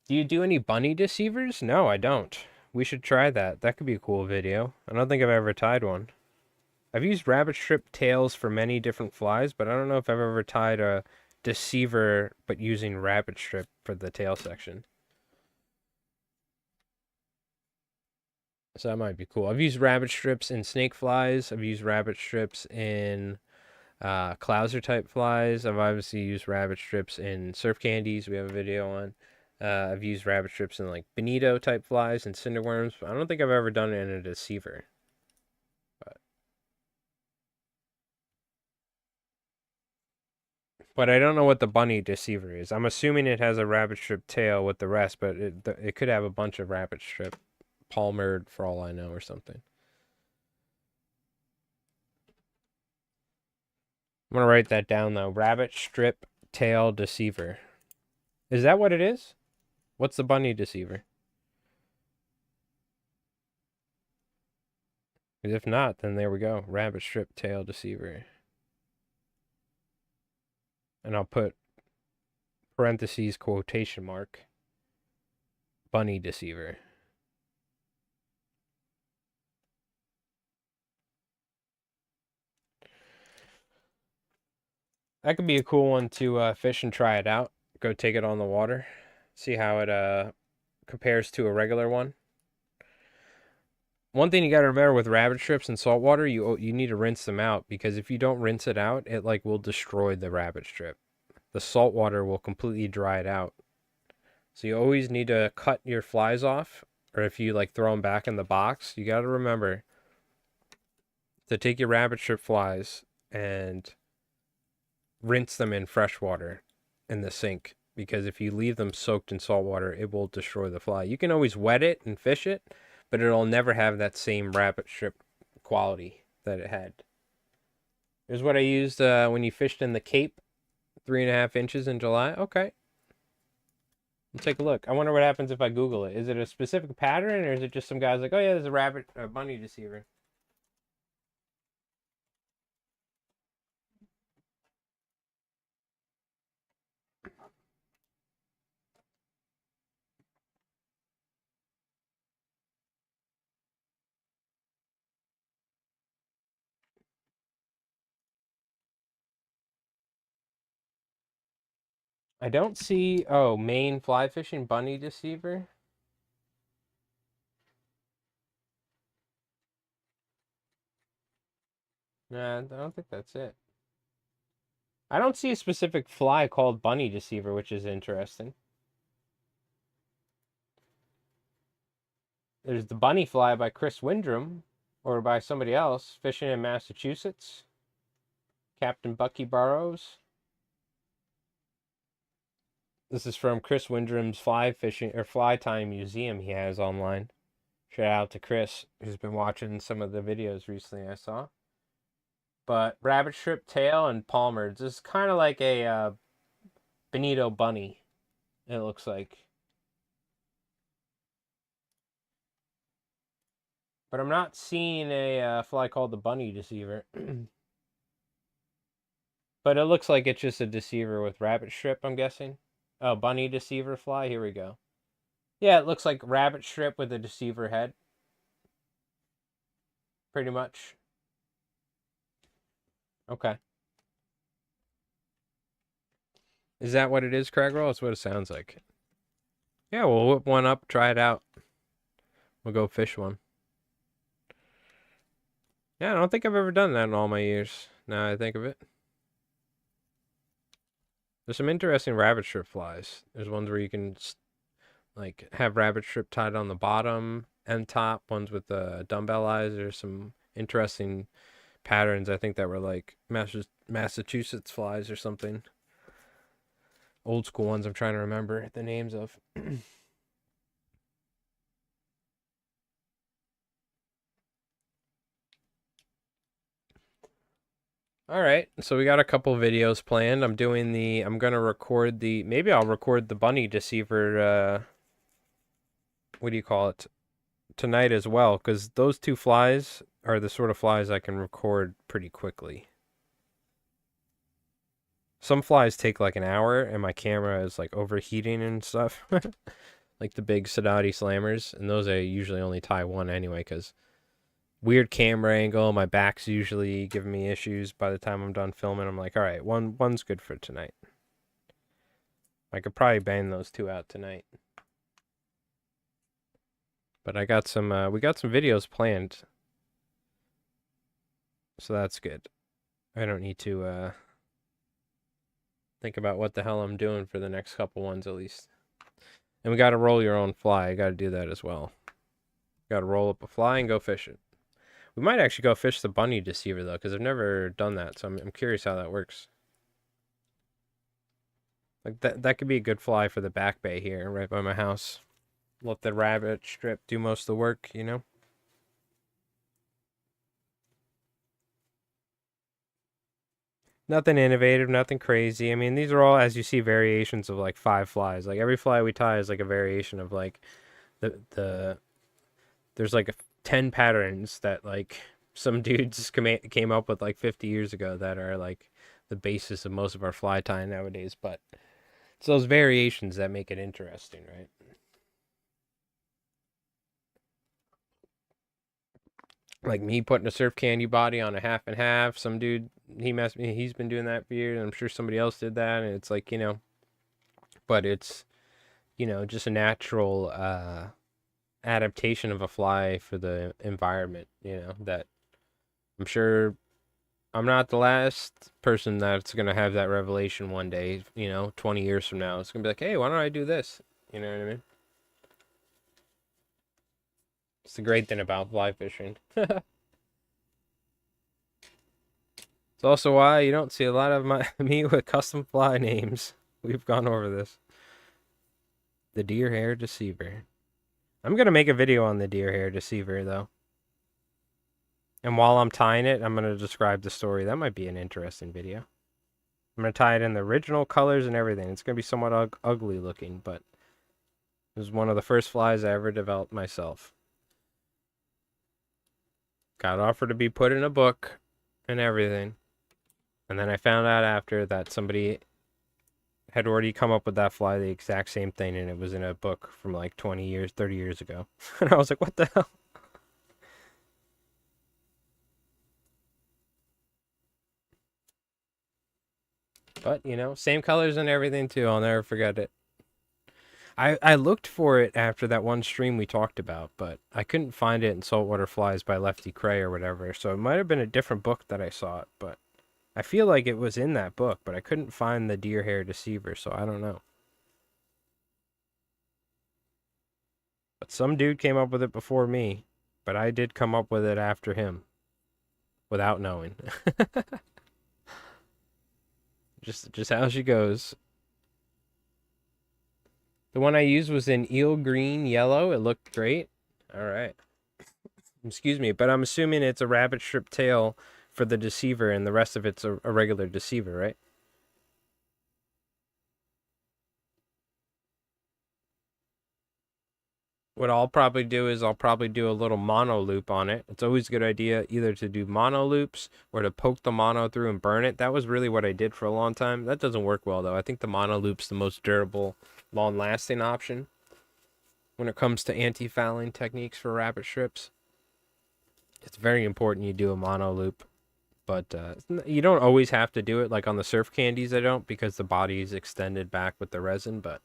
Do you do any bunny deceivers? No, I don't. We should try that. That could be a cool video. I don't think I've ever tied one. I've used rabbit strip tails for many different flies, but I don't know if I've ever tied a deceiver but using rabbit strip for the tail section. So that might be cool. I've used rabbit strips in snake flies. I've used rabbit strips in clouser type flies. I've obviously used rabbit strips in surf candies. We have a video on. I've used rabbit strips in like bonito type flies and cinderworms. But I don't think I've ever done it in a deceiver. But I don't know what the bunny deceiver is. I'm assuming it has a rabbit strip tail with the rest, but it could have a bunch of rabbit strip palmered for all I know or something. I'm going to write that down though. Rabbit strip tail deceiver. Is that what it is? What's the bunny deceiver? Because if not, then there we go. Rabbit strip tail deceiver. And I'll put parentheses quotation mark bunny deceiver. That could be a cool one to fish and try it out. Go take it on the water. See how it compares to a regular one. One thing you got to remember with rabbit strips in saltwater, you need to rinse them out, because if you don't rinse it out, it like will destroy the rabbit strip. The salt water will completely dry it out. So you always need to cut your flies off, or if you like throw them back in the box, you got to remember to take your rabbit strip flies and rinse them in fresh water in the sink, because if you leave them soaked in salt water, it will destroy the fly. You can always wet it and fish it, but it'll never have that same rabbit strip quality that it had. Here's what I used when you fished in the Cape, 3.5 inches in July. Okay. Let's take a look. I wonder what happens if I Google it. Is it a specific pattern, or is it just some guys like, oh yeah, there's a bunny deceiver? I don't see, oh, Maine fly fishing bunny deceiver. Nah, I don't think that's it. I don't see a specific fly called bunny deceiver, which is interesting. There's the bunny fly by Chris Windrum, or by somebody else, fishing in Massachusetts. Captain Bucky Burrows. This is from Chris Windrum's fly fishing or fly time museum he has online. Shout out to Chris, who's been watching some of the videos recently I saw. But rabbit strip tail and palmers. This is kind of like a bonito bunny, it looks like. But I'm not seeing a fly called the bunny deceiver. But it looks like it's just a deceiver with rabbit strip, I'm guessing. Oh, bunny deceiver fly. Here we go. Yeah, it looks like rabbit strip with a deceiver head. Pretty much. Okay. Is that what it is, Craigrell? That's what it sounds like. Yeah, we'll whip one up, try it out. We'll go fish one. Yeah, I don't think I've ever done that in all my years, now I think of it. There's some interesting rabbit strip flies. There's ones where you can like have rabbit strip tied on the bottom and top. Ones with the dumbbell eyes. There's some interesting patterns. I think that were like Massachusetts flies or something. Old school ones I'm trying to remember the names of. All right, so we got a couple videos planned. I'm gonna record maybe I'll record the bunny deceiver, what do you call it, tonight as well, because those two flies are the sort of flies I can record pretty quickly. Some flies take like an hour, and my camera is like overheating and stuff. Like the big Sadati slammers, and those I usually only tie one anyway, because weird camera angle. My back's usually giving me issues by the time I'm done filming. I'm like, all right, one's good for tonight. I could probably bang those two out tonight. But I got some, we got some videos planned. So that's good. I don't need to, think about what the hell I'm doing for the next couple ones at least. And we got to roll your own fly. I got to do that as well. Got to roll up a fly and go fish it. We might actually go fish the bunny deceiver though, because I've never done that. So I'm curious how that works. Like that could be a good fly for the back bay here, right by my house. Let the rabbit strip do most of the work, you know? Nothing innovative, nothing crazy. I mean, these are all, as you see, variations of like 5 flies. Like every fly we tie is like a variation of like there's like 10 patterns that like some dudes came up with like 50 years ago that are like the basis of most of our fly tying nowadays. But it's those variations that make it interesting, right? Like me putting a surf candy body on a half and half. Some dude, he's been doing that for years, and I'm sure somebody else did that, and it's like, you know, but it's, you know, just a natural adaptation of a fly for the environment, you know, that I'm sure I'm not the last person that's going to have that revelation one day, you know, 20 years from now. It's going to be like, hey, why don't I do this? You know what I mean? It's the great thing about fly fishing. It's also why you don't see a lot of me with custom fly names. We've gone over this. The deer hair deceiver. I'm going to make a video on the deer hair deceiver, though. And while I'm tying it, I'm going to describe the story. That might be an interesting video. I'm going to tie it in the original colors and everything. It's going to be somewhat ugly looking, but it was one of the first flies I ever developed myself. Got offered to be put in a book and everything. And then I found out after that somebody had already come up with that fly, the exact same thing, and it was in a book from like 20 years, 30 years ago. And I was like, what the hell? But, you know, same colors and everything too. I'll never forget it. I looked for it after that one stream we talked about, but I couldn't find it in Saltwater Flies by Lefty Cray or whatever. So it might have been a different book that I saw it, but I feel like it was in that book, but I couldn't find the deer hair deceiver, so I don't know. But some dude came up with it before me, but I did come up with it after him without knowing. Just how she goes. The one I used was in eel green yellow. It looked great. All right. Excuse me, but I'm assuming it's a rabbit strip tail for the deceiver, and the rest of it's a regular deceiver, right? What I'll probably do is I'll probably do a little mono loop on it. It's always a good idea either to do mono loops or to poke the mono through and burn it. That was really what I did for a long time. That doesn't work well, though. I think the mono loop's the most durable, long-lasting option when it comes to anti-fouling techniques for rabbit strips. It's very important you do a mono loop, but you don't always have to do it. Like on the surf candies, I don't, because the body is extended back with the resin, but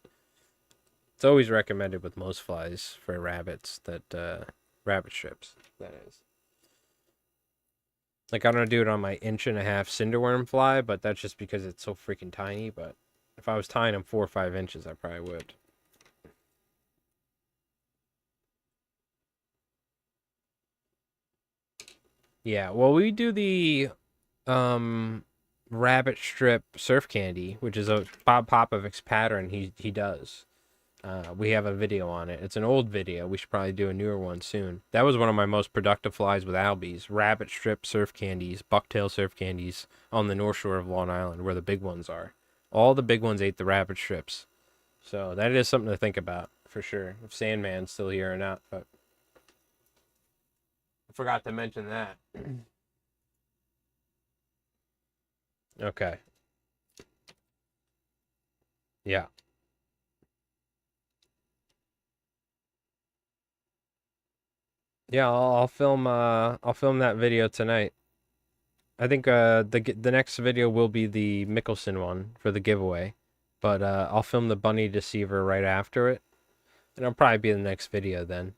it's always recommended with most flies for rabbits that rabbit strips, that is. Like I don't do it on my 1.5-inch cinderworm fly, but that's just because it's so freaking tiny. But if I was tying them 4 or 5 inches, I probably would. Yeah, well, we do the rabbit strip surf candy, which is a Bob Popovic's pattern he does. We have a video on it. It's an old video. We should probably do a newer one soon. That was one of my most productive flies with Albies. Rabbit strip surf candies, bucktail surf candies on the North Shore of Long Island, where the big ones are. All the big ones ate the rabbit strips. So that is something to think about, for sure. If Sandman's still here or not. But Forgot to mention that. Okay. Yeah. Yeah, I'll film that video tonight. I think the next video will be the Mickelson one for the giveaway, but I'll film the bunny deceiver right after it, and it'll probably be the next video then.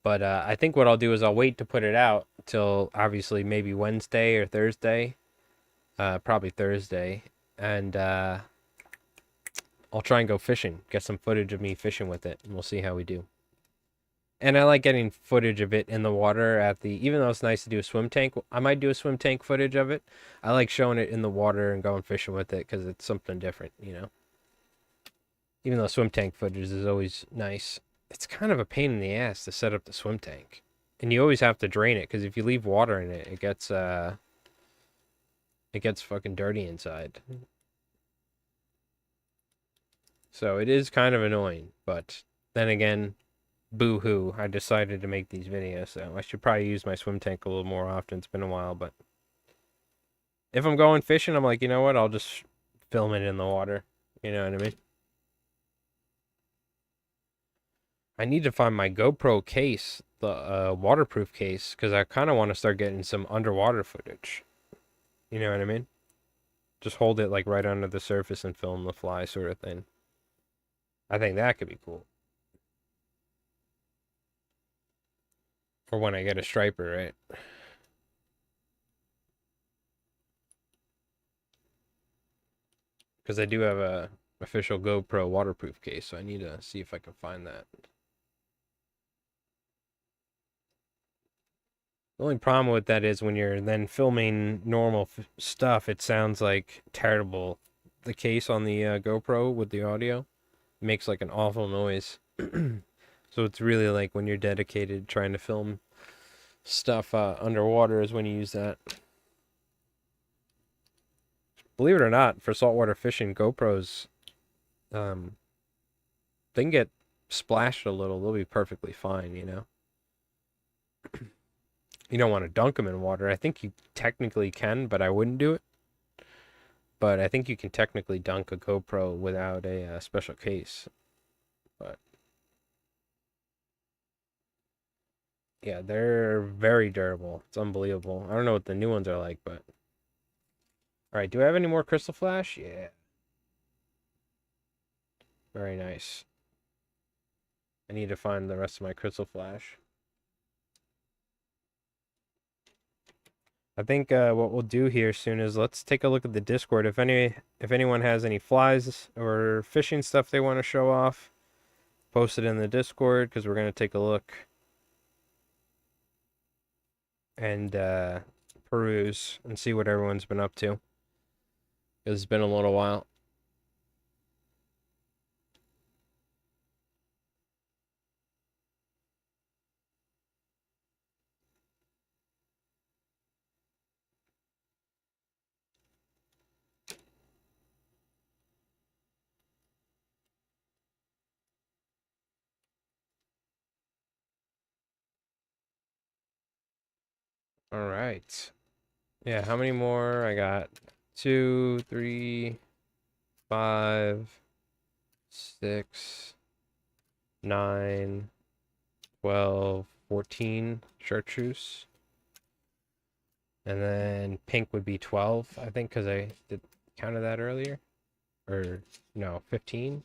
But I think what I'll do is I'll wait to put it out till obviously maybe Wednesday or Thursday, probably Thursday, and I'll try and go fishing, get some footage of me fishing with it, and we'll see how we do. And I like getting footage of it in the water at the, even though it's nice to do a swim tank, I might do a swim tank footage of it. I like showing it in the water and going fishing with it because it's something different, you know? Even though swim tank footage is always nice, it's kind of a pain in the ass to set up the swim tank. And you always have to drain it because if you leave water in it, it gets fucking dirty inside. So it is kind of annoying, but then again, boo-hoo, I decided to make these videos, so I should probably use my swim tank a little more often. It's been a while, but if I'm going fishing, I'm like, you know what, I'll just film it in the water. You know what I mean? I need to find my GoPro case, the waterproof case, because I kind of want to start getting some underwater footage. You know what I mean? Just hold it like right under the surface and film the fly sort of thing. I think that could be cool. Or when I get a striper, right? Because I do have a official GoPro waterproof case, so I need to see if I can find that. The only problem with that is when you're then filming normal stuff, it sounds like terrible. The case on the GoPro with the audio makes like an awful noise. So it's really like when you're dedicated trying to film stuff underwater is when you use that. Believe it or not, for saltwater fishing, GoPros, they can get splashed a little. They'll be perfectly fine, you know? You don't want to dunk them in water. I think you technically can, but I wouldn't do it. But I think you can technically dunk a GoPro without a special case. But yeah, they're very durable. It's unbelievable. I don't know what the new ones are like, but all right, do I have any more Crystal Flash? Yeah. Very nice. I need to find the rest of my Crystal Flash. I think what we'll do here soon is let's take a look at the Discord. If anyone has any flies or fishing stuff they want to show off, post it in the Discord because we're going to take a look and peruse and see what everyone's been up to. It's been a little while. All right. Yeah, how many more? I got 2, 3, 5, 6, 9, 12, 14 chartreuse. And then pink would be 12, I think, because I counted that earlier. Or, no, 15?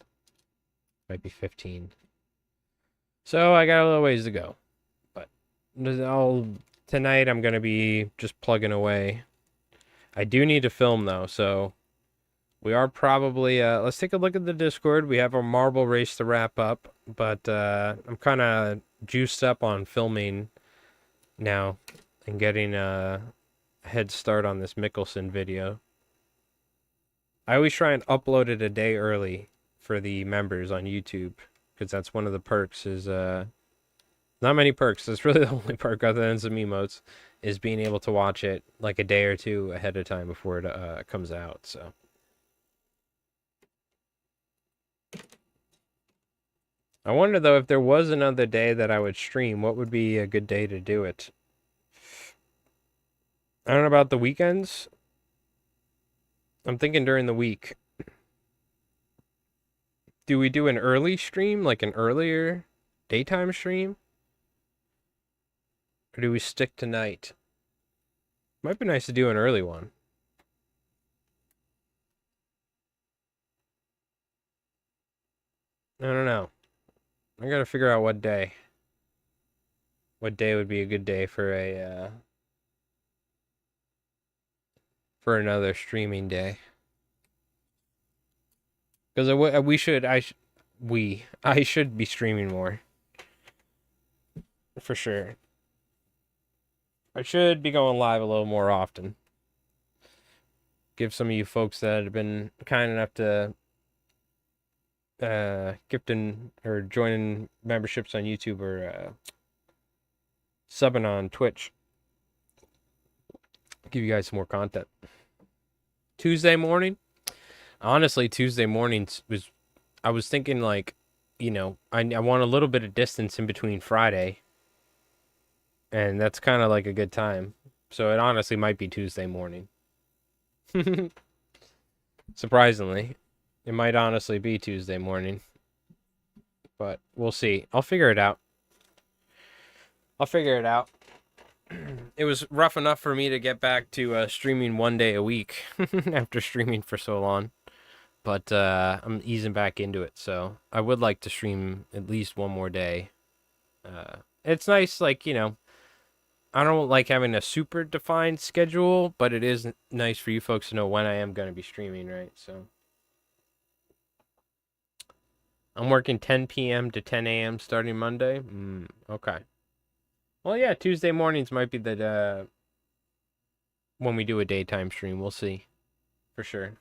Might be 15. So I got a little ways to go. But tonight I'm going to be just plugging away. I do need to film, though, so we are probably... let's take a look at the Discord. We have our marble race to wrap up, but I'm kind of juiced up on filming now and getting a head start on this Mickelson video. I always try and upload it a day early for the members on YouTube, because that's one of the perks is... not many perks. That's really the only perk other than some emotes is being able to watch it like a day or two ahead of time before it comes out. So I wonder though if there was another day that I would stream, what would be a good day to do it? I don't know about the weekends. I'm thinking during the week. Do we do an early stream, like an earlier daytime stream? Or do we stick to night? Might be nice to do an early one. I don't know. I gotta figure out what day. What day would be a good day for a for another streaming day? Because I should be streaming more for sure. I should be going live a little more often. Give some of you folks that have been kind enough to gifting or joining memberships on YouTube or subbing on Twitch. Give you guys some more content. Tuesday morning? Honestly, Tuesday mornings I was thinking like, you know, I want a little bit of distance in between Friday. And that's kind of like a good time. So it honestly might be Tuesday morning. Surprisingly. It might honestly be Tuesday morning. But we'll see. I'll figure it out. It was rough enough for me to get back to streaming one day a week after streaming for so long. But I'm easing back into it. So I would like to stream at least one more day. It's nice, like, you know, I don't like having a super defined schedule, but it is nice for you folks to know when I am going to be streaming, right? So I'm working 10 p.m. to 10 a.m. starting Monday. Okay. Well, yeah, Tuesday mornings might be the when we do a daytime stream. We'll see. For sure.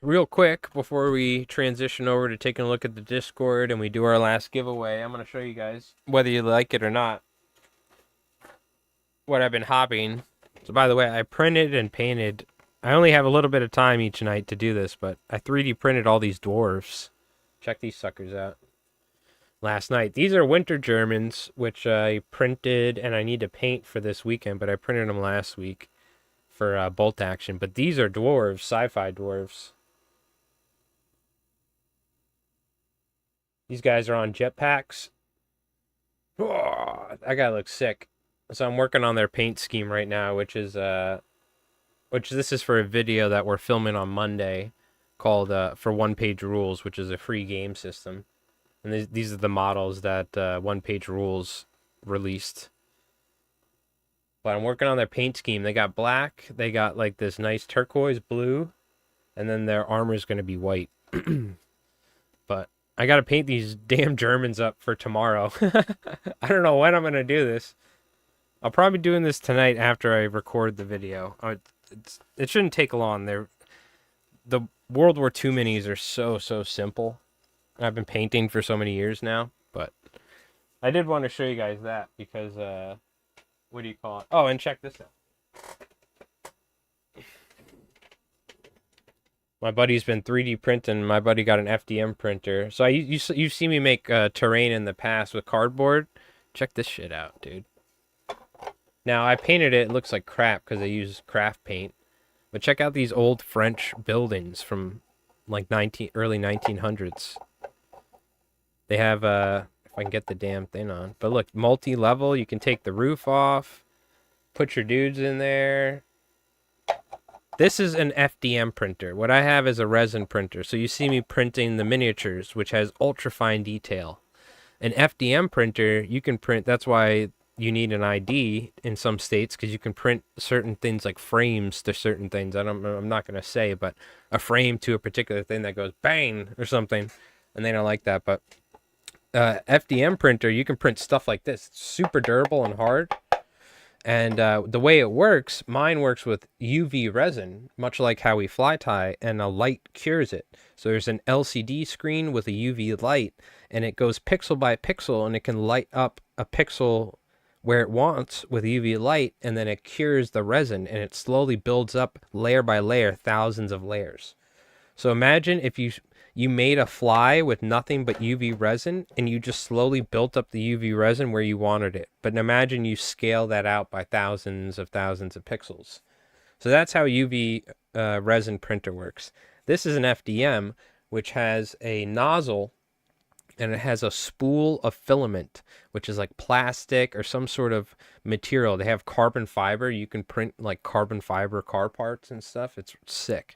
Real quick, before we transition over to taking a look at the Discord and we do our last giveaway, I'm going to show you guys, whether you like it or not, what I've been hopping. So, by the way, I printed and painted. I only have a little bit of time each night to do this, but I 3D printed all these dwarves. Check these suckers out. Last night. These are winter Germans, which I printed and I need to paint for this weekend, but I printed them last week for bolt action. But these are dwarves, sci-fi dwarves. These guys are on jetpacks. Oh, that guy looks sick. So I'm working on their paint scheme right now, which this is for a video that we're filming on Monday called for One Page Rules, which is a free game system. And these are the models that One Page Rules released. But I'm working on their paint scheme. They got black, they got like this nice turquoise blue, and then their armor is going to be white. But I got to paint these damn Germans up for tomorrow. I don't know when I'm going to do this. I'll probably be doing this tonight after I record the video. It shouldn't take long. The World War II minis are so simple. I've been painting for so many years now, but I did want to show you guys that because, what do you call it? Oh, and check this out. My buddy's been 3D printing. My buddy got an FDM printer. So you've seen me make terrain in the past with cardboard. Check this shit out, dude. Now, I painted it. It looks like crap because I use craft paint. But check out these old French buildings from like early 1900s. They have, if I can get the damn thing on. But look, multi-level. You can take the roof off. Put your dudes in there. This is an FDM printer. What I have is a resin printer. So you see me printing the miniatures, which has ultra-fine detail. An FDM printer, you can print. That's why you need an ID in some states, because you can print certain things like frames to certain things. I'm not going to say, but a frame to a particular thing that goes bang or something, and they don't like that. But FDM printer, you can print stuff like this. It's super durable and hard. And the way it works, mine works with UV resin, much like how we fly tie, and a light cures it. So there's an LCD screen with a UV light, and it goes pixel by pixel, and it can light up a pixel where it wants with UV light, and then it cures the resin, and it slowly builds up layer by layer, thousands of layers. So imagine if you you made a fly with nothing but UV resin, and you just slowly built up the UV resin where you wanted it. But imagine you scale that out by thousands of pixels. So that's how UV resin printer works. This is an FDM, which has a nozzle, and it has a spool of filament, which is like plastic or some sort of material. They have carbon fiber. You can print like carbon fiber car parts and stuff. It's sick.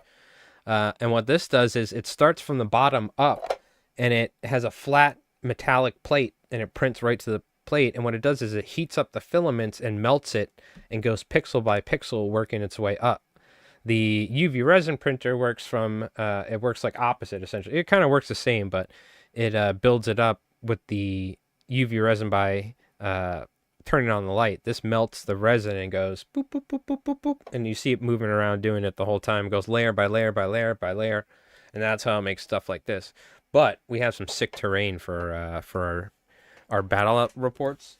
And what this does is it starts from the bottom up, and it has a flat metallic plate, and it prints right to the plate. And what it does is it heats up the filaments and melts it and goes pixel by pixel, working its way up. The UV resin printer works from, it works like opposite, essentially. It kind of works the same, but it builds it up with the UV resin by turning on the light. This melts the resin and goes boop, boop, boop, boop, boop, boop. And you see it moving around doing it the whole time. It goes layer by layer by layer by layer. And that's how it makes stuff like this. But we have some sick terrain for our battle reports.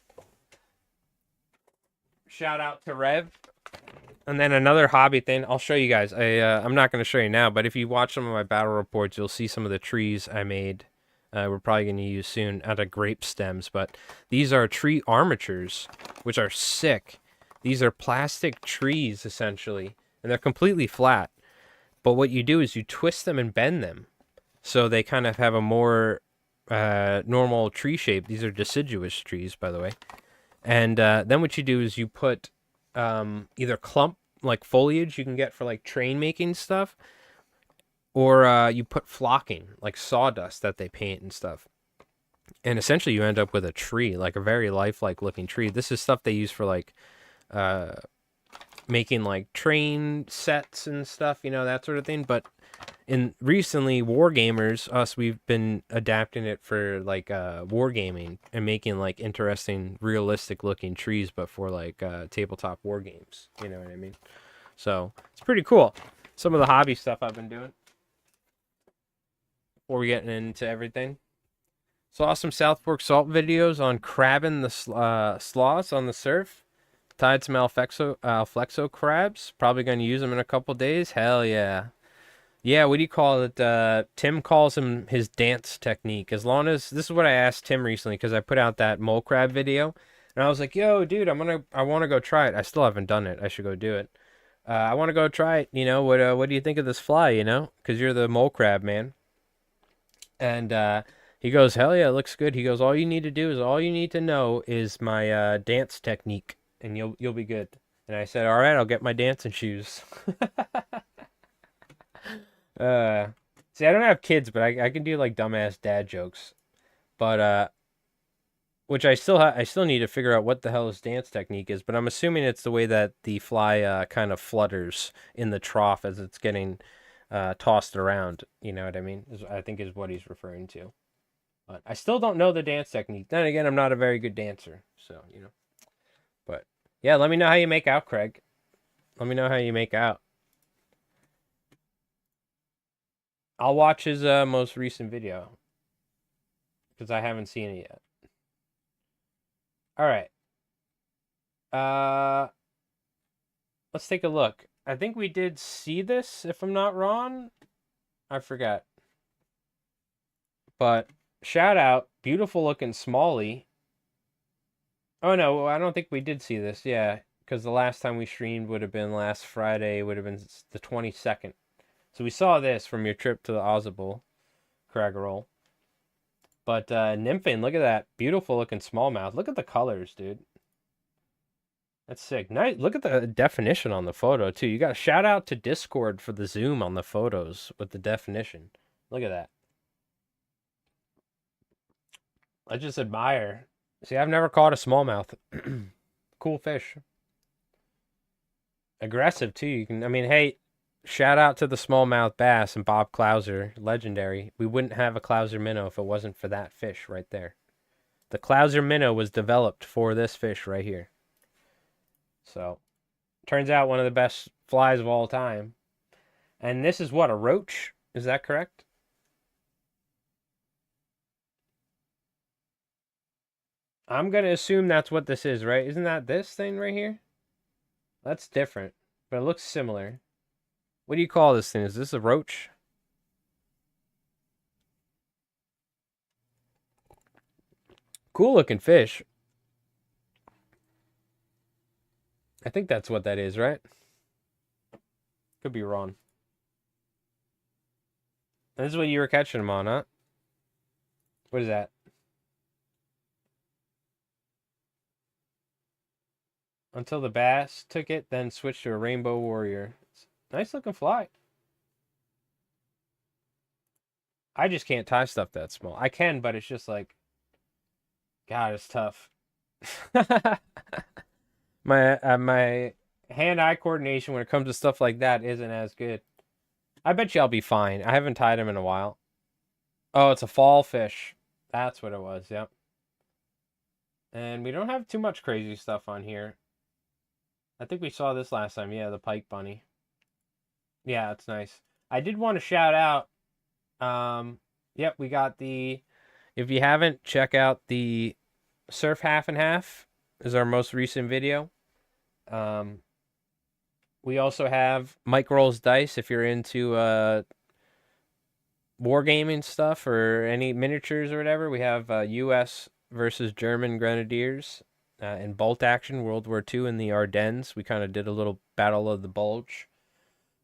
Shout out to Rev. And then another hobby thing, I'll show you guys. I'm not going to show you now, but if you watch some of my battle reports, you'll see some of the trees I made. We're probably going to use soon out of grape stems, but these are tree armatures, which are sick. These are plastic trees, essentially, and they're completely flat. But what you do is you twist them and bend them, so they kind of have a more normal tree shape. These are deciduous trees, by the way. And then what you do is you put either clump, like foliage you can get for like train making stuff, or you put flocking, like sawdust that they paint and stuff. And essentially you end up with a tree, like a very lifelike looking tree. This is stuff they use for like making like train sets and stuff, you know, that sort of thing. But in recently, wargamers, we've been adapting it for like wargaming and making like interesting, realistic looking trees, but for like tabletop war games. You know what I mean? So it's pretty cool. Some of the hobby stuff I've been doing before we getting into everything. Saw some South Fork salt videos on crabbing the sloths on the surf. Tied some Alflexo crabs. Probably going to use them in a couple days. Hell yeah. Yeah, what do you call it? Tim calls him his dance technique. As long as, this is what I asked Tim recently, because I put out that mole crab video, and I was like, yo, dude, I want to go try it. I still haven't done it. I should go do it. I want to go try it. You know, what do you think of this fly, you know? Because you're the mole crab man. And he goes, hell yeah, it looks good. He goes, all you need to know is my dance technique, and you'll be good. And I said, all right, I'll get my dancing shoes. See, I don't have kids, but I can do like dumbass dad jokes, but which I still need to figure out what the hell his dance technique is. But I'm assuming it's the way that the fly kind of flutters in the trough as it's getting tossed around. You know what I mean? I think is what he's referring to. But I still don't know the dance technique. Then again, I'm not a very good dancer, so you know. But yeah, let me know how you make out, Craig. Let me know how you make out. I'll watch his most recent video, because I haven't seen it yet. All right. Let's take a look. I think we did see this, if I'm not wrong. I forgot. But shout out, beautiful looking Smalley. Oh no, I don't think we did see this. Yeah, because the last time we streamed would have been last Friday. Would have been the 22nd. So we saw this from your trip to the Ozable, Craggerroll. But Nymphing, look at that. Beautiful looking smallmouth. Look at the colors, dude. That's sick. Nice. Look at the definition on the photo, too. You got a shout out to Discord for the zoom on the photos with the definition. Look at that. I just admire. See, I've never caught a smallmouth. Cool fish. Aggressive, too. You can, I mean, hey, shout out to the smallmouth bass and Bob Clouser, legendary. We wouldn't have a Clouser minnow if it wasn't for that fish right there. The Clouser minnow was developed for this fish right here. So, turns out one of the best flies of all time. And this is what, a roach? Is that correct? I'm going to assume that's what this is, right? Isn't that this thing right here? That's different, but it looks similar. What do you call this thing? Is this a roach? Cool looking fish. I think that's what that is, right? Could be wrong. This is what you were catching them on, huh? What is that? Until the bass took it, then switched to a rainbow warrior. Nice looking fly. I just can't tie stuff that small. I can, but it's just like, God, it's tough. My hand-eye coordination when it comes to stuff like that isn't as good. I bet you I'll be fine. I haven't tied him in a while. Oh, it's a fall fish. That's what it was, yep. And we don't have too much crazy stuff on here. I think we saw this last time. Yeah, the pike bunny. Yeah, it's nice. I did want to shout out. Yep, we got the. If you haven't, check out the Surf Half and Half. Is our most recent video. We also have Mike Rolls Dice if you're into wargaming stuff or any miniatures or whatever. We have U.S. versus German Grenadiers in bolt action, World War II in the Ardennes. We kind of did a little Battle of the Bulge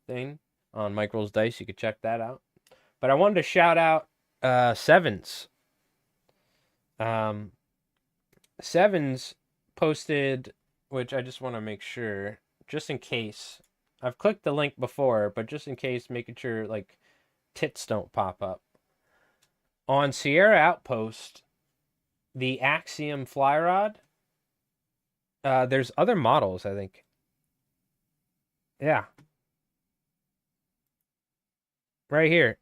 thing on Mike Rolls Dice. You could check that out. But I wanted to shout out Sevens. Sevens posted, which I just want to make sure, just in case. I've clicked the link before, but just in case, making sure like tits don't pop up. On Sierra Outpost, the Axiom fly rod. There's other models, I think. Yeah. Right here.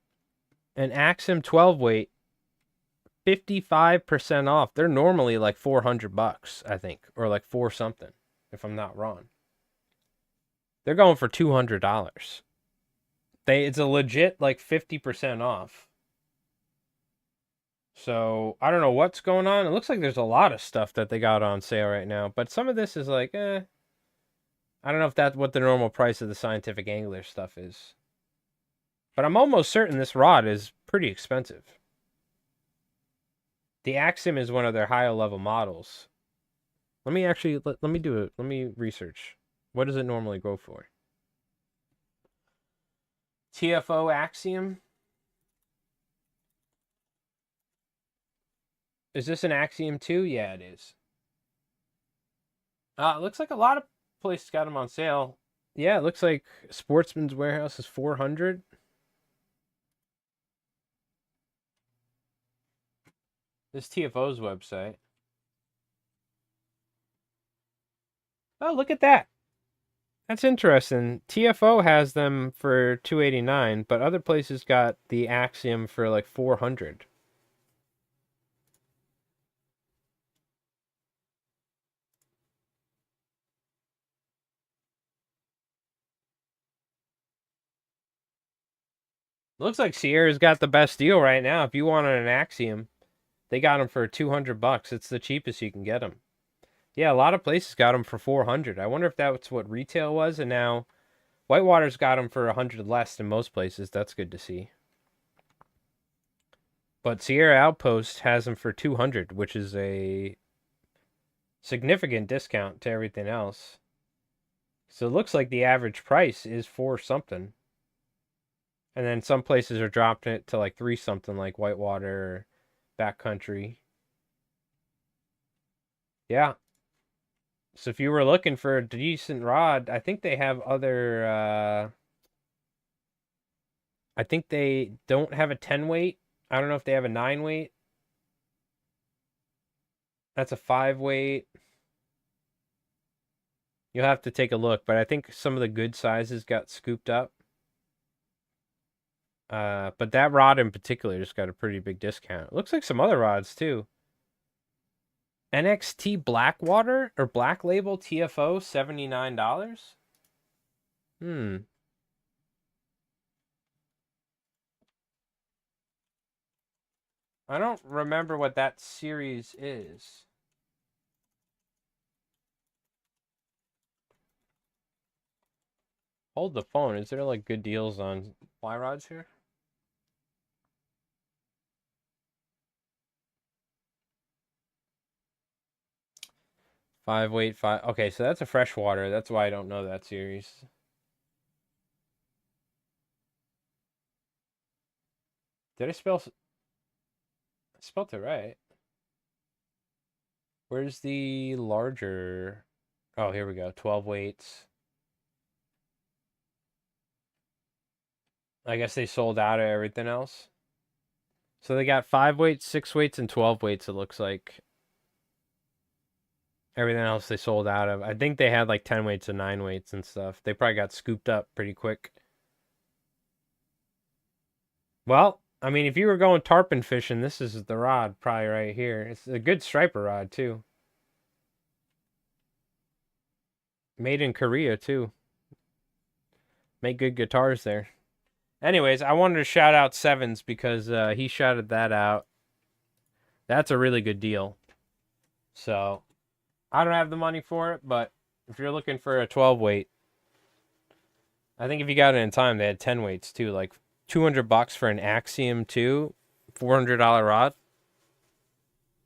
An Axiom 12 weight, 55% off. They're normally like $400, I think, or like four something, if I'm not wrong. They're going for $200. It's a legit like 50% off. So I don't know what's going on. It looks like there's a lot of stuff that they got on sale right now, but some of this is like, I don't know if that's what the normal price of the Scientific Angler stuff is. But I'm almost certain this rod is pretty expensive. The Axiom is one of their higher level models. Let me actually, let me do it. Let me research. What does it normally go for? TFO Axiom. Is this an Axiom 2? Yeah, it is. It looks like a lot of places got them on sale. Yeah, it looks like Sportsman's Warehouse is $400. This TFO's website. Oh, look at that. That's interesting. TFO has them for $289, but other places got the Axiom for like $400. Looks like Sierra's got the best deal right now. If you wanted an Axiom, they got them for $200. It's the cheapest you can get them. Yeah, a lot of places got them for $400. I wonder if that's what retail was, and now Whitewater's got them for $100 less than most places. That's good to see. But Sierra Outpost has them for $200, which is a significant discount to everything else. So it looks like the average price is $4 something. And then some places are dropping it to like $3 something, like Whitewater, Backcountry. Yeah. So if you were looking for a decent rod, I think they have other, I think they don't have a 10 weight. I don't know if they have a 9 weight. That's a 5 weight. You'll have to take a look, but I think some of the good sizes got scooped up. But that rod in particular just got a pretty big discount. It looks like some other rods too. NXT Blackwater or Black Label TFO, $79. I don't remember what that series is. Hold the phone. Is there like good deals on fly rods here? 5 weight, 5. Okay, so that's a freshwater. That's why I don't know that series. Did I spelled it right? Where's the larger? Oh, here we go. 12 weights. I guess they sold out of everything else. So they got 5 weights, 6 weights, and 12 weights, it looks like. Everything else they sold out of. I think they had like 10 weights and 9 weights and stuff. They probably got scooped up pretty quick. Well, I mean, if you were going tarpon fishing, this is the rod probably right here. It's a good striper rod, too. Made in Korea, too. Make good guitars there. Anyways, I wanted to shout out Sevens because he shouted that out. That's a really good deal. So, I don't have the money for it, but if you're looking for a 12 weight, I think if you got it in time, they had 10 weights too. Like $200 for an Axiom 2, $400 rod.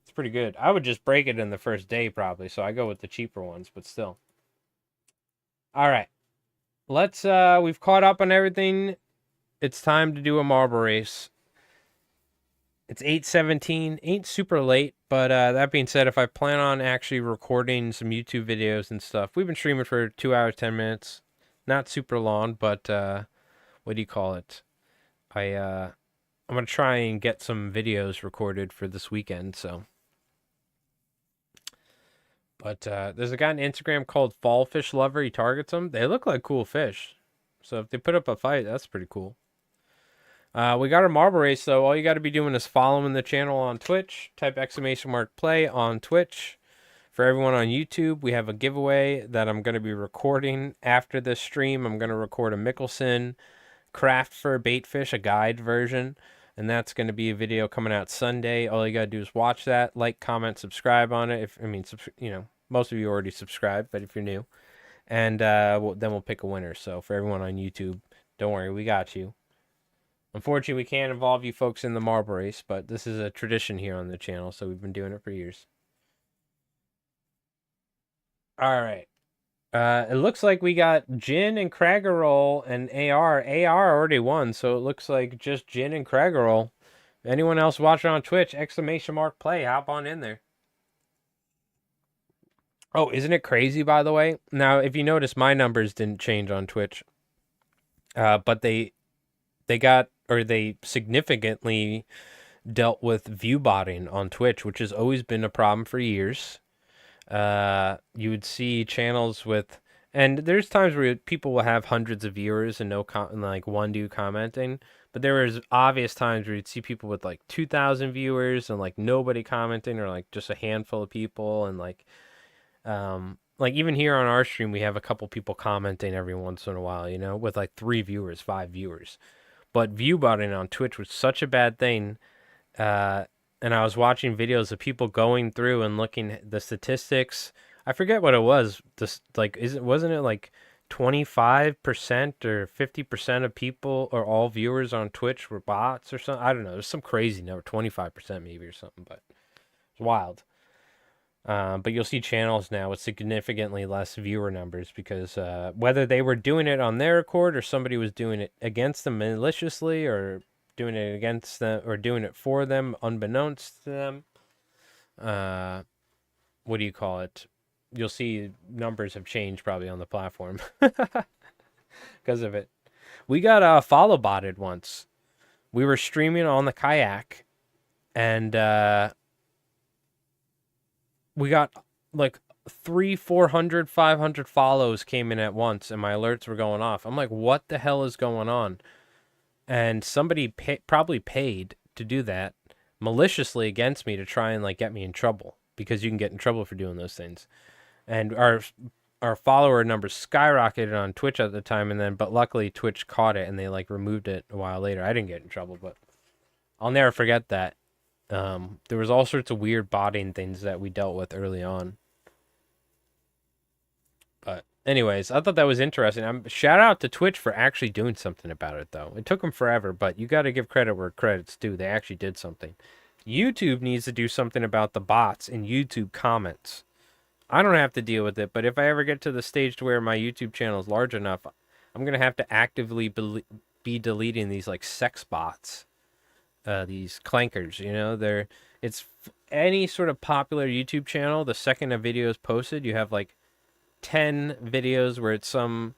It's pretty good. I would just break it in the first day probably, so I go with the cheaper ones, but still. All right. We've caught up on everything. It's time to do a marble race. It's 8:17. Ain't super late, but that being said, if I plan on actually recording some YouTube videos and stuff, we've been streaming for 2 hours, 10 minutes. Not super long, but what do you call it? I'm going to try and get some videos recorded for this weekend, so. But there's a guy on Instagram called Fall Fish Lover. He targets them. They look like cool fish. So if they put up a fight, that's pretty cool. We got our marble race, though. All you got to be doing is following the channel on Twitch. Type !play on Twitch. For everyone on YouTube, we have a giveaway that I'm going to be recording after this stream. I'm going to record a Mickelson craft for bait fish, a guide version. And that's going to be a video coming out Sunday. All you got to do is watch that, like, comment, subscribe on it. Most of you already subscribed, but if you're new. And then we'll pick a winner. So for everyone on YouTube, don't worry, we got you. Unfortunately, we can't involve you folks in the marble race, but this is a tradition here on the channel, so we've been doing it for years. All right. It looks like we got Jin and Craggerroll and AR. AR already won, so it looks like just Jin and Craggerroll. Anyone else watching on Twitch, !play, hop on in there. Oh, isn't it crazy, by the way? Now, if you notice, my numbers didn't change on Twitch. But they significantly dealt with view botting on Twitch, which has always been a problem for years. You would see channels with, and there's times where people will have hundreds of viewers and like one dude commenting, but there was obvious times where you'd see people with like 2,000 viewers and like nobody commenting, or like just a handful of people, and like even here on our stream, we have a couple people commenting every once in a while, with like 3 viewers, 5 viewers. But view botting on Twitch was such a bad thing. And I was watching videos of people going through and looking at the statistics. I forget what it was. Wasn't it like 25% or 50% of people or all viewers on Twitch were bots or something? I don't know. There's some crazy number, 25% maybe or something, but it's wild. But you'll see channels now with significantly less viewer numbers because whether they were doing it on their accord or somebody was doing it against them maliciously or doing it against them or doing it for them unbeknownst to them. What do you call it? You'll see numbers have changed probably on the platform because of it. We got follow botted once. We were streaming on the kayak and we got like 300, 400, 500 follows came in at once and my alerts were going off. I'm like, what the hell is going on? And somebody probably paid to do that maliciously against me to try and like get me in trouble, because you can get in trouble for doing those things. And our follower numbers skyrocketed on Twitch at the time, but luckily Twitch caught it and they like removed it a while later. I didn't get in trouble, but I'll never forget that. There was all sorts of weird botting things that we dealt with early on. But anyways, I thought that was interesting. Shout out to Twitch for actually doing something about it, though. It took them forever, but you got to give credit where credit's due. They actually did something. YouTube needs to do something about the bots in YouTube comments. I don't have to deal with it, but if I ever get to the stage to where my YouTube channel is large enough, I'm gonna have to actively be deleting these like sex bots, these clankers. You know, any sort of popular YouTube channel. The second a video is posted, you have like 10 videos where it's some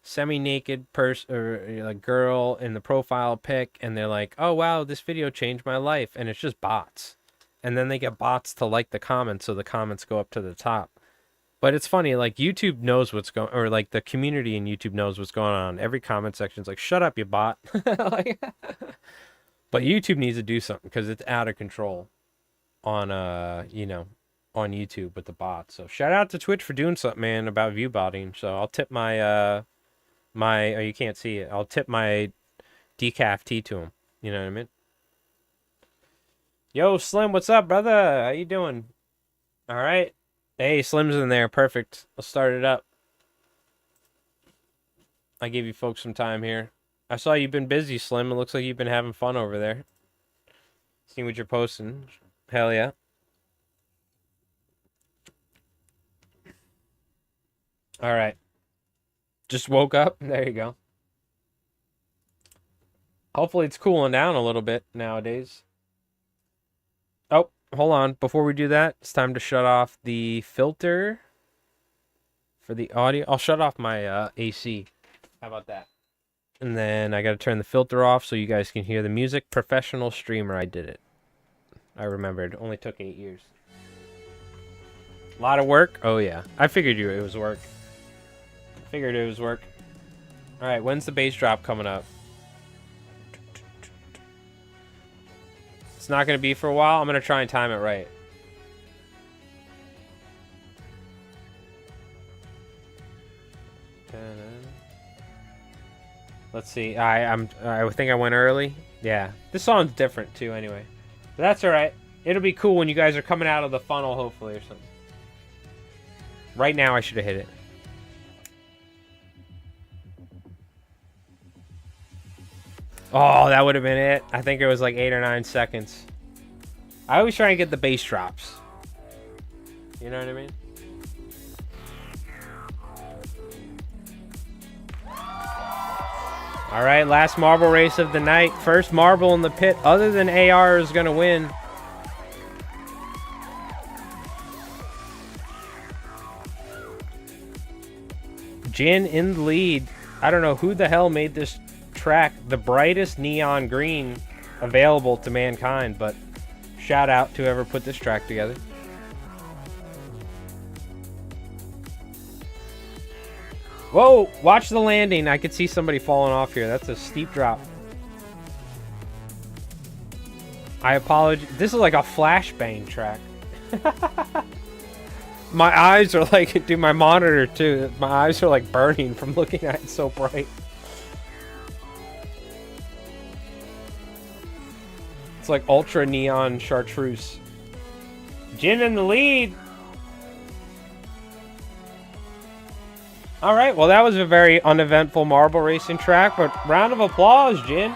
semi-naked person or a girl in the profile pic, and they're like, "Oh wow, this video changed my life," and it's just bots. And then they get bots to like the comments, so the comments go up to the top. But it's funny, like YouTube knows what's going, or like the community in YouTube knows what's going on. Every comment section's like, "Shut up, you bot." Like, but YouTube needs to do something because it's out of control on on YouTube with the bots. So shout out to Twitch for doing something, man, about view botting. So I'll tip my oh, you can't see it. I'll tip my decaf tea to him. You know what I mean? Yo, Slim, what's up, brother? How you doing? All right. Hey, Slim's in there. Perfect. Let's start it up. I gave you folks some time here. I saw you've been busy, Slim. It looks like you've been having fun over there. Seeing what you're posting. Hell yeah. All right. Just woke up. There you go. Hopefully it's cooling down a little bit nowadays. Oh, hold on. Before we do that, it's time to shut off the filter for the audio. I'll shut off my AC. How about that? And then I got to turn the filter off so you guys can hear the music. Professional streamer, I did it. I remembered. It only took 8 years. A lot of work? Oh, yeah. I figured it was work. Figured it was work. All right, when's the bass drop coming up? It's not going to be for a while. I'm going to try and time it right. Let's see. I think I went early. Yeah. This song's different too anyway. But that's all right. It'll be cool when you guys are coming out of the funnel hopefully or something. Right now I should have hit it. Oh, that would have been it. I think it was like 8 or 9 seconds. I always try and get the bass drops. You know what I mean? All right, last marble race of the night. First marble in the pit other than AR is going to win. Jin in the lead. I don't know who the hell made this track the brightest neon green available to mankind, but shout out to whoever put this track together. Whoa, watch the landing. I could see somebody falling off here. That's a steep drop. I apologize. This is like a flashbang track. My eyes are like, dude, my monitor too. My eyes are like burning from looking at it so bright. It's like ultra neon chartreuse. Jin in the lead. All right, well, that was a very uneventful marble racing track, but round of applause, Jin.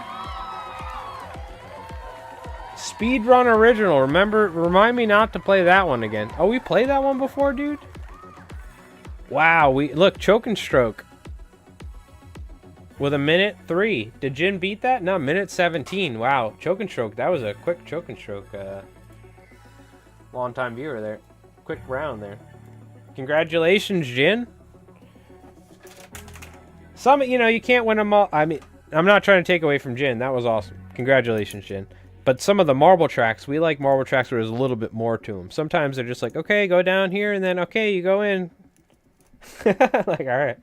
Speedrun original. Remind me not to play that one again. Oh, we played that one before, dude? Wow, look, choke and stroke. With a minute 3. Did Jin beat that? No, minute 17. Wow, choke and stroke. That was a quick choke and stroke. Long time viewer there. Quick round there. Congratulations, Jin. Some, you can't win them all. I mean, I'm not trying to take away from Jin. That was awesome. Congratulations, Jin. But some of the marble tracks, we like marble tracks where there's a little bit more to them. Sometimes they're just like, okay, go down here, and then, okay, you go in. Like, all right.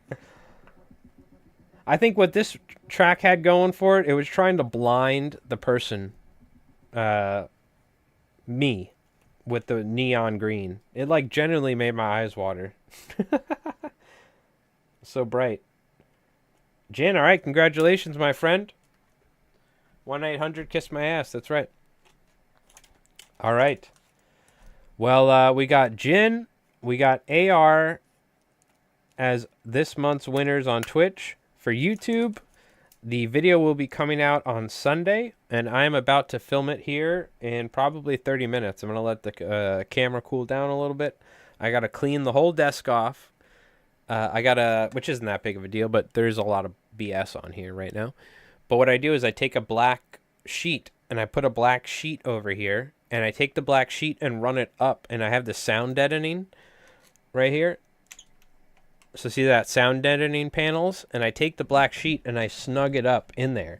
I think what this track had going for it, it was trying to blind the person, me, with the neon green. It, like, genuinely made my eyes water. So bright. Jin, all right, congratulations, my friend. 1-800 kiss my ass. That's right. All right. Well, we got Jin, we got AR as this month's winners on Twitch. For YouTube, the video will be coming out on Sunday, and I'm about to film it here in probably 30 minutes. I'm going to let the camera cool down a little bit. I gotta clean the whole desk off. I gotta, which isn't that big of a deal, but there's a lot of BS on here right now. But what I do is I take a black sheet and I put a black sheet over here, and I take the black sheet and run it up, and I have the sound deadening right here. So see that sound deadening panels, and I take the black sheet and I snug it up in there.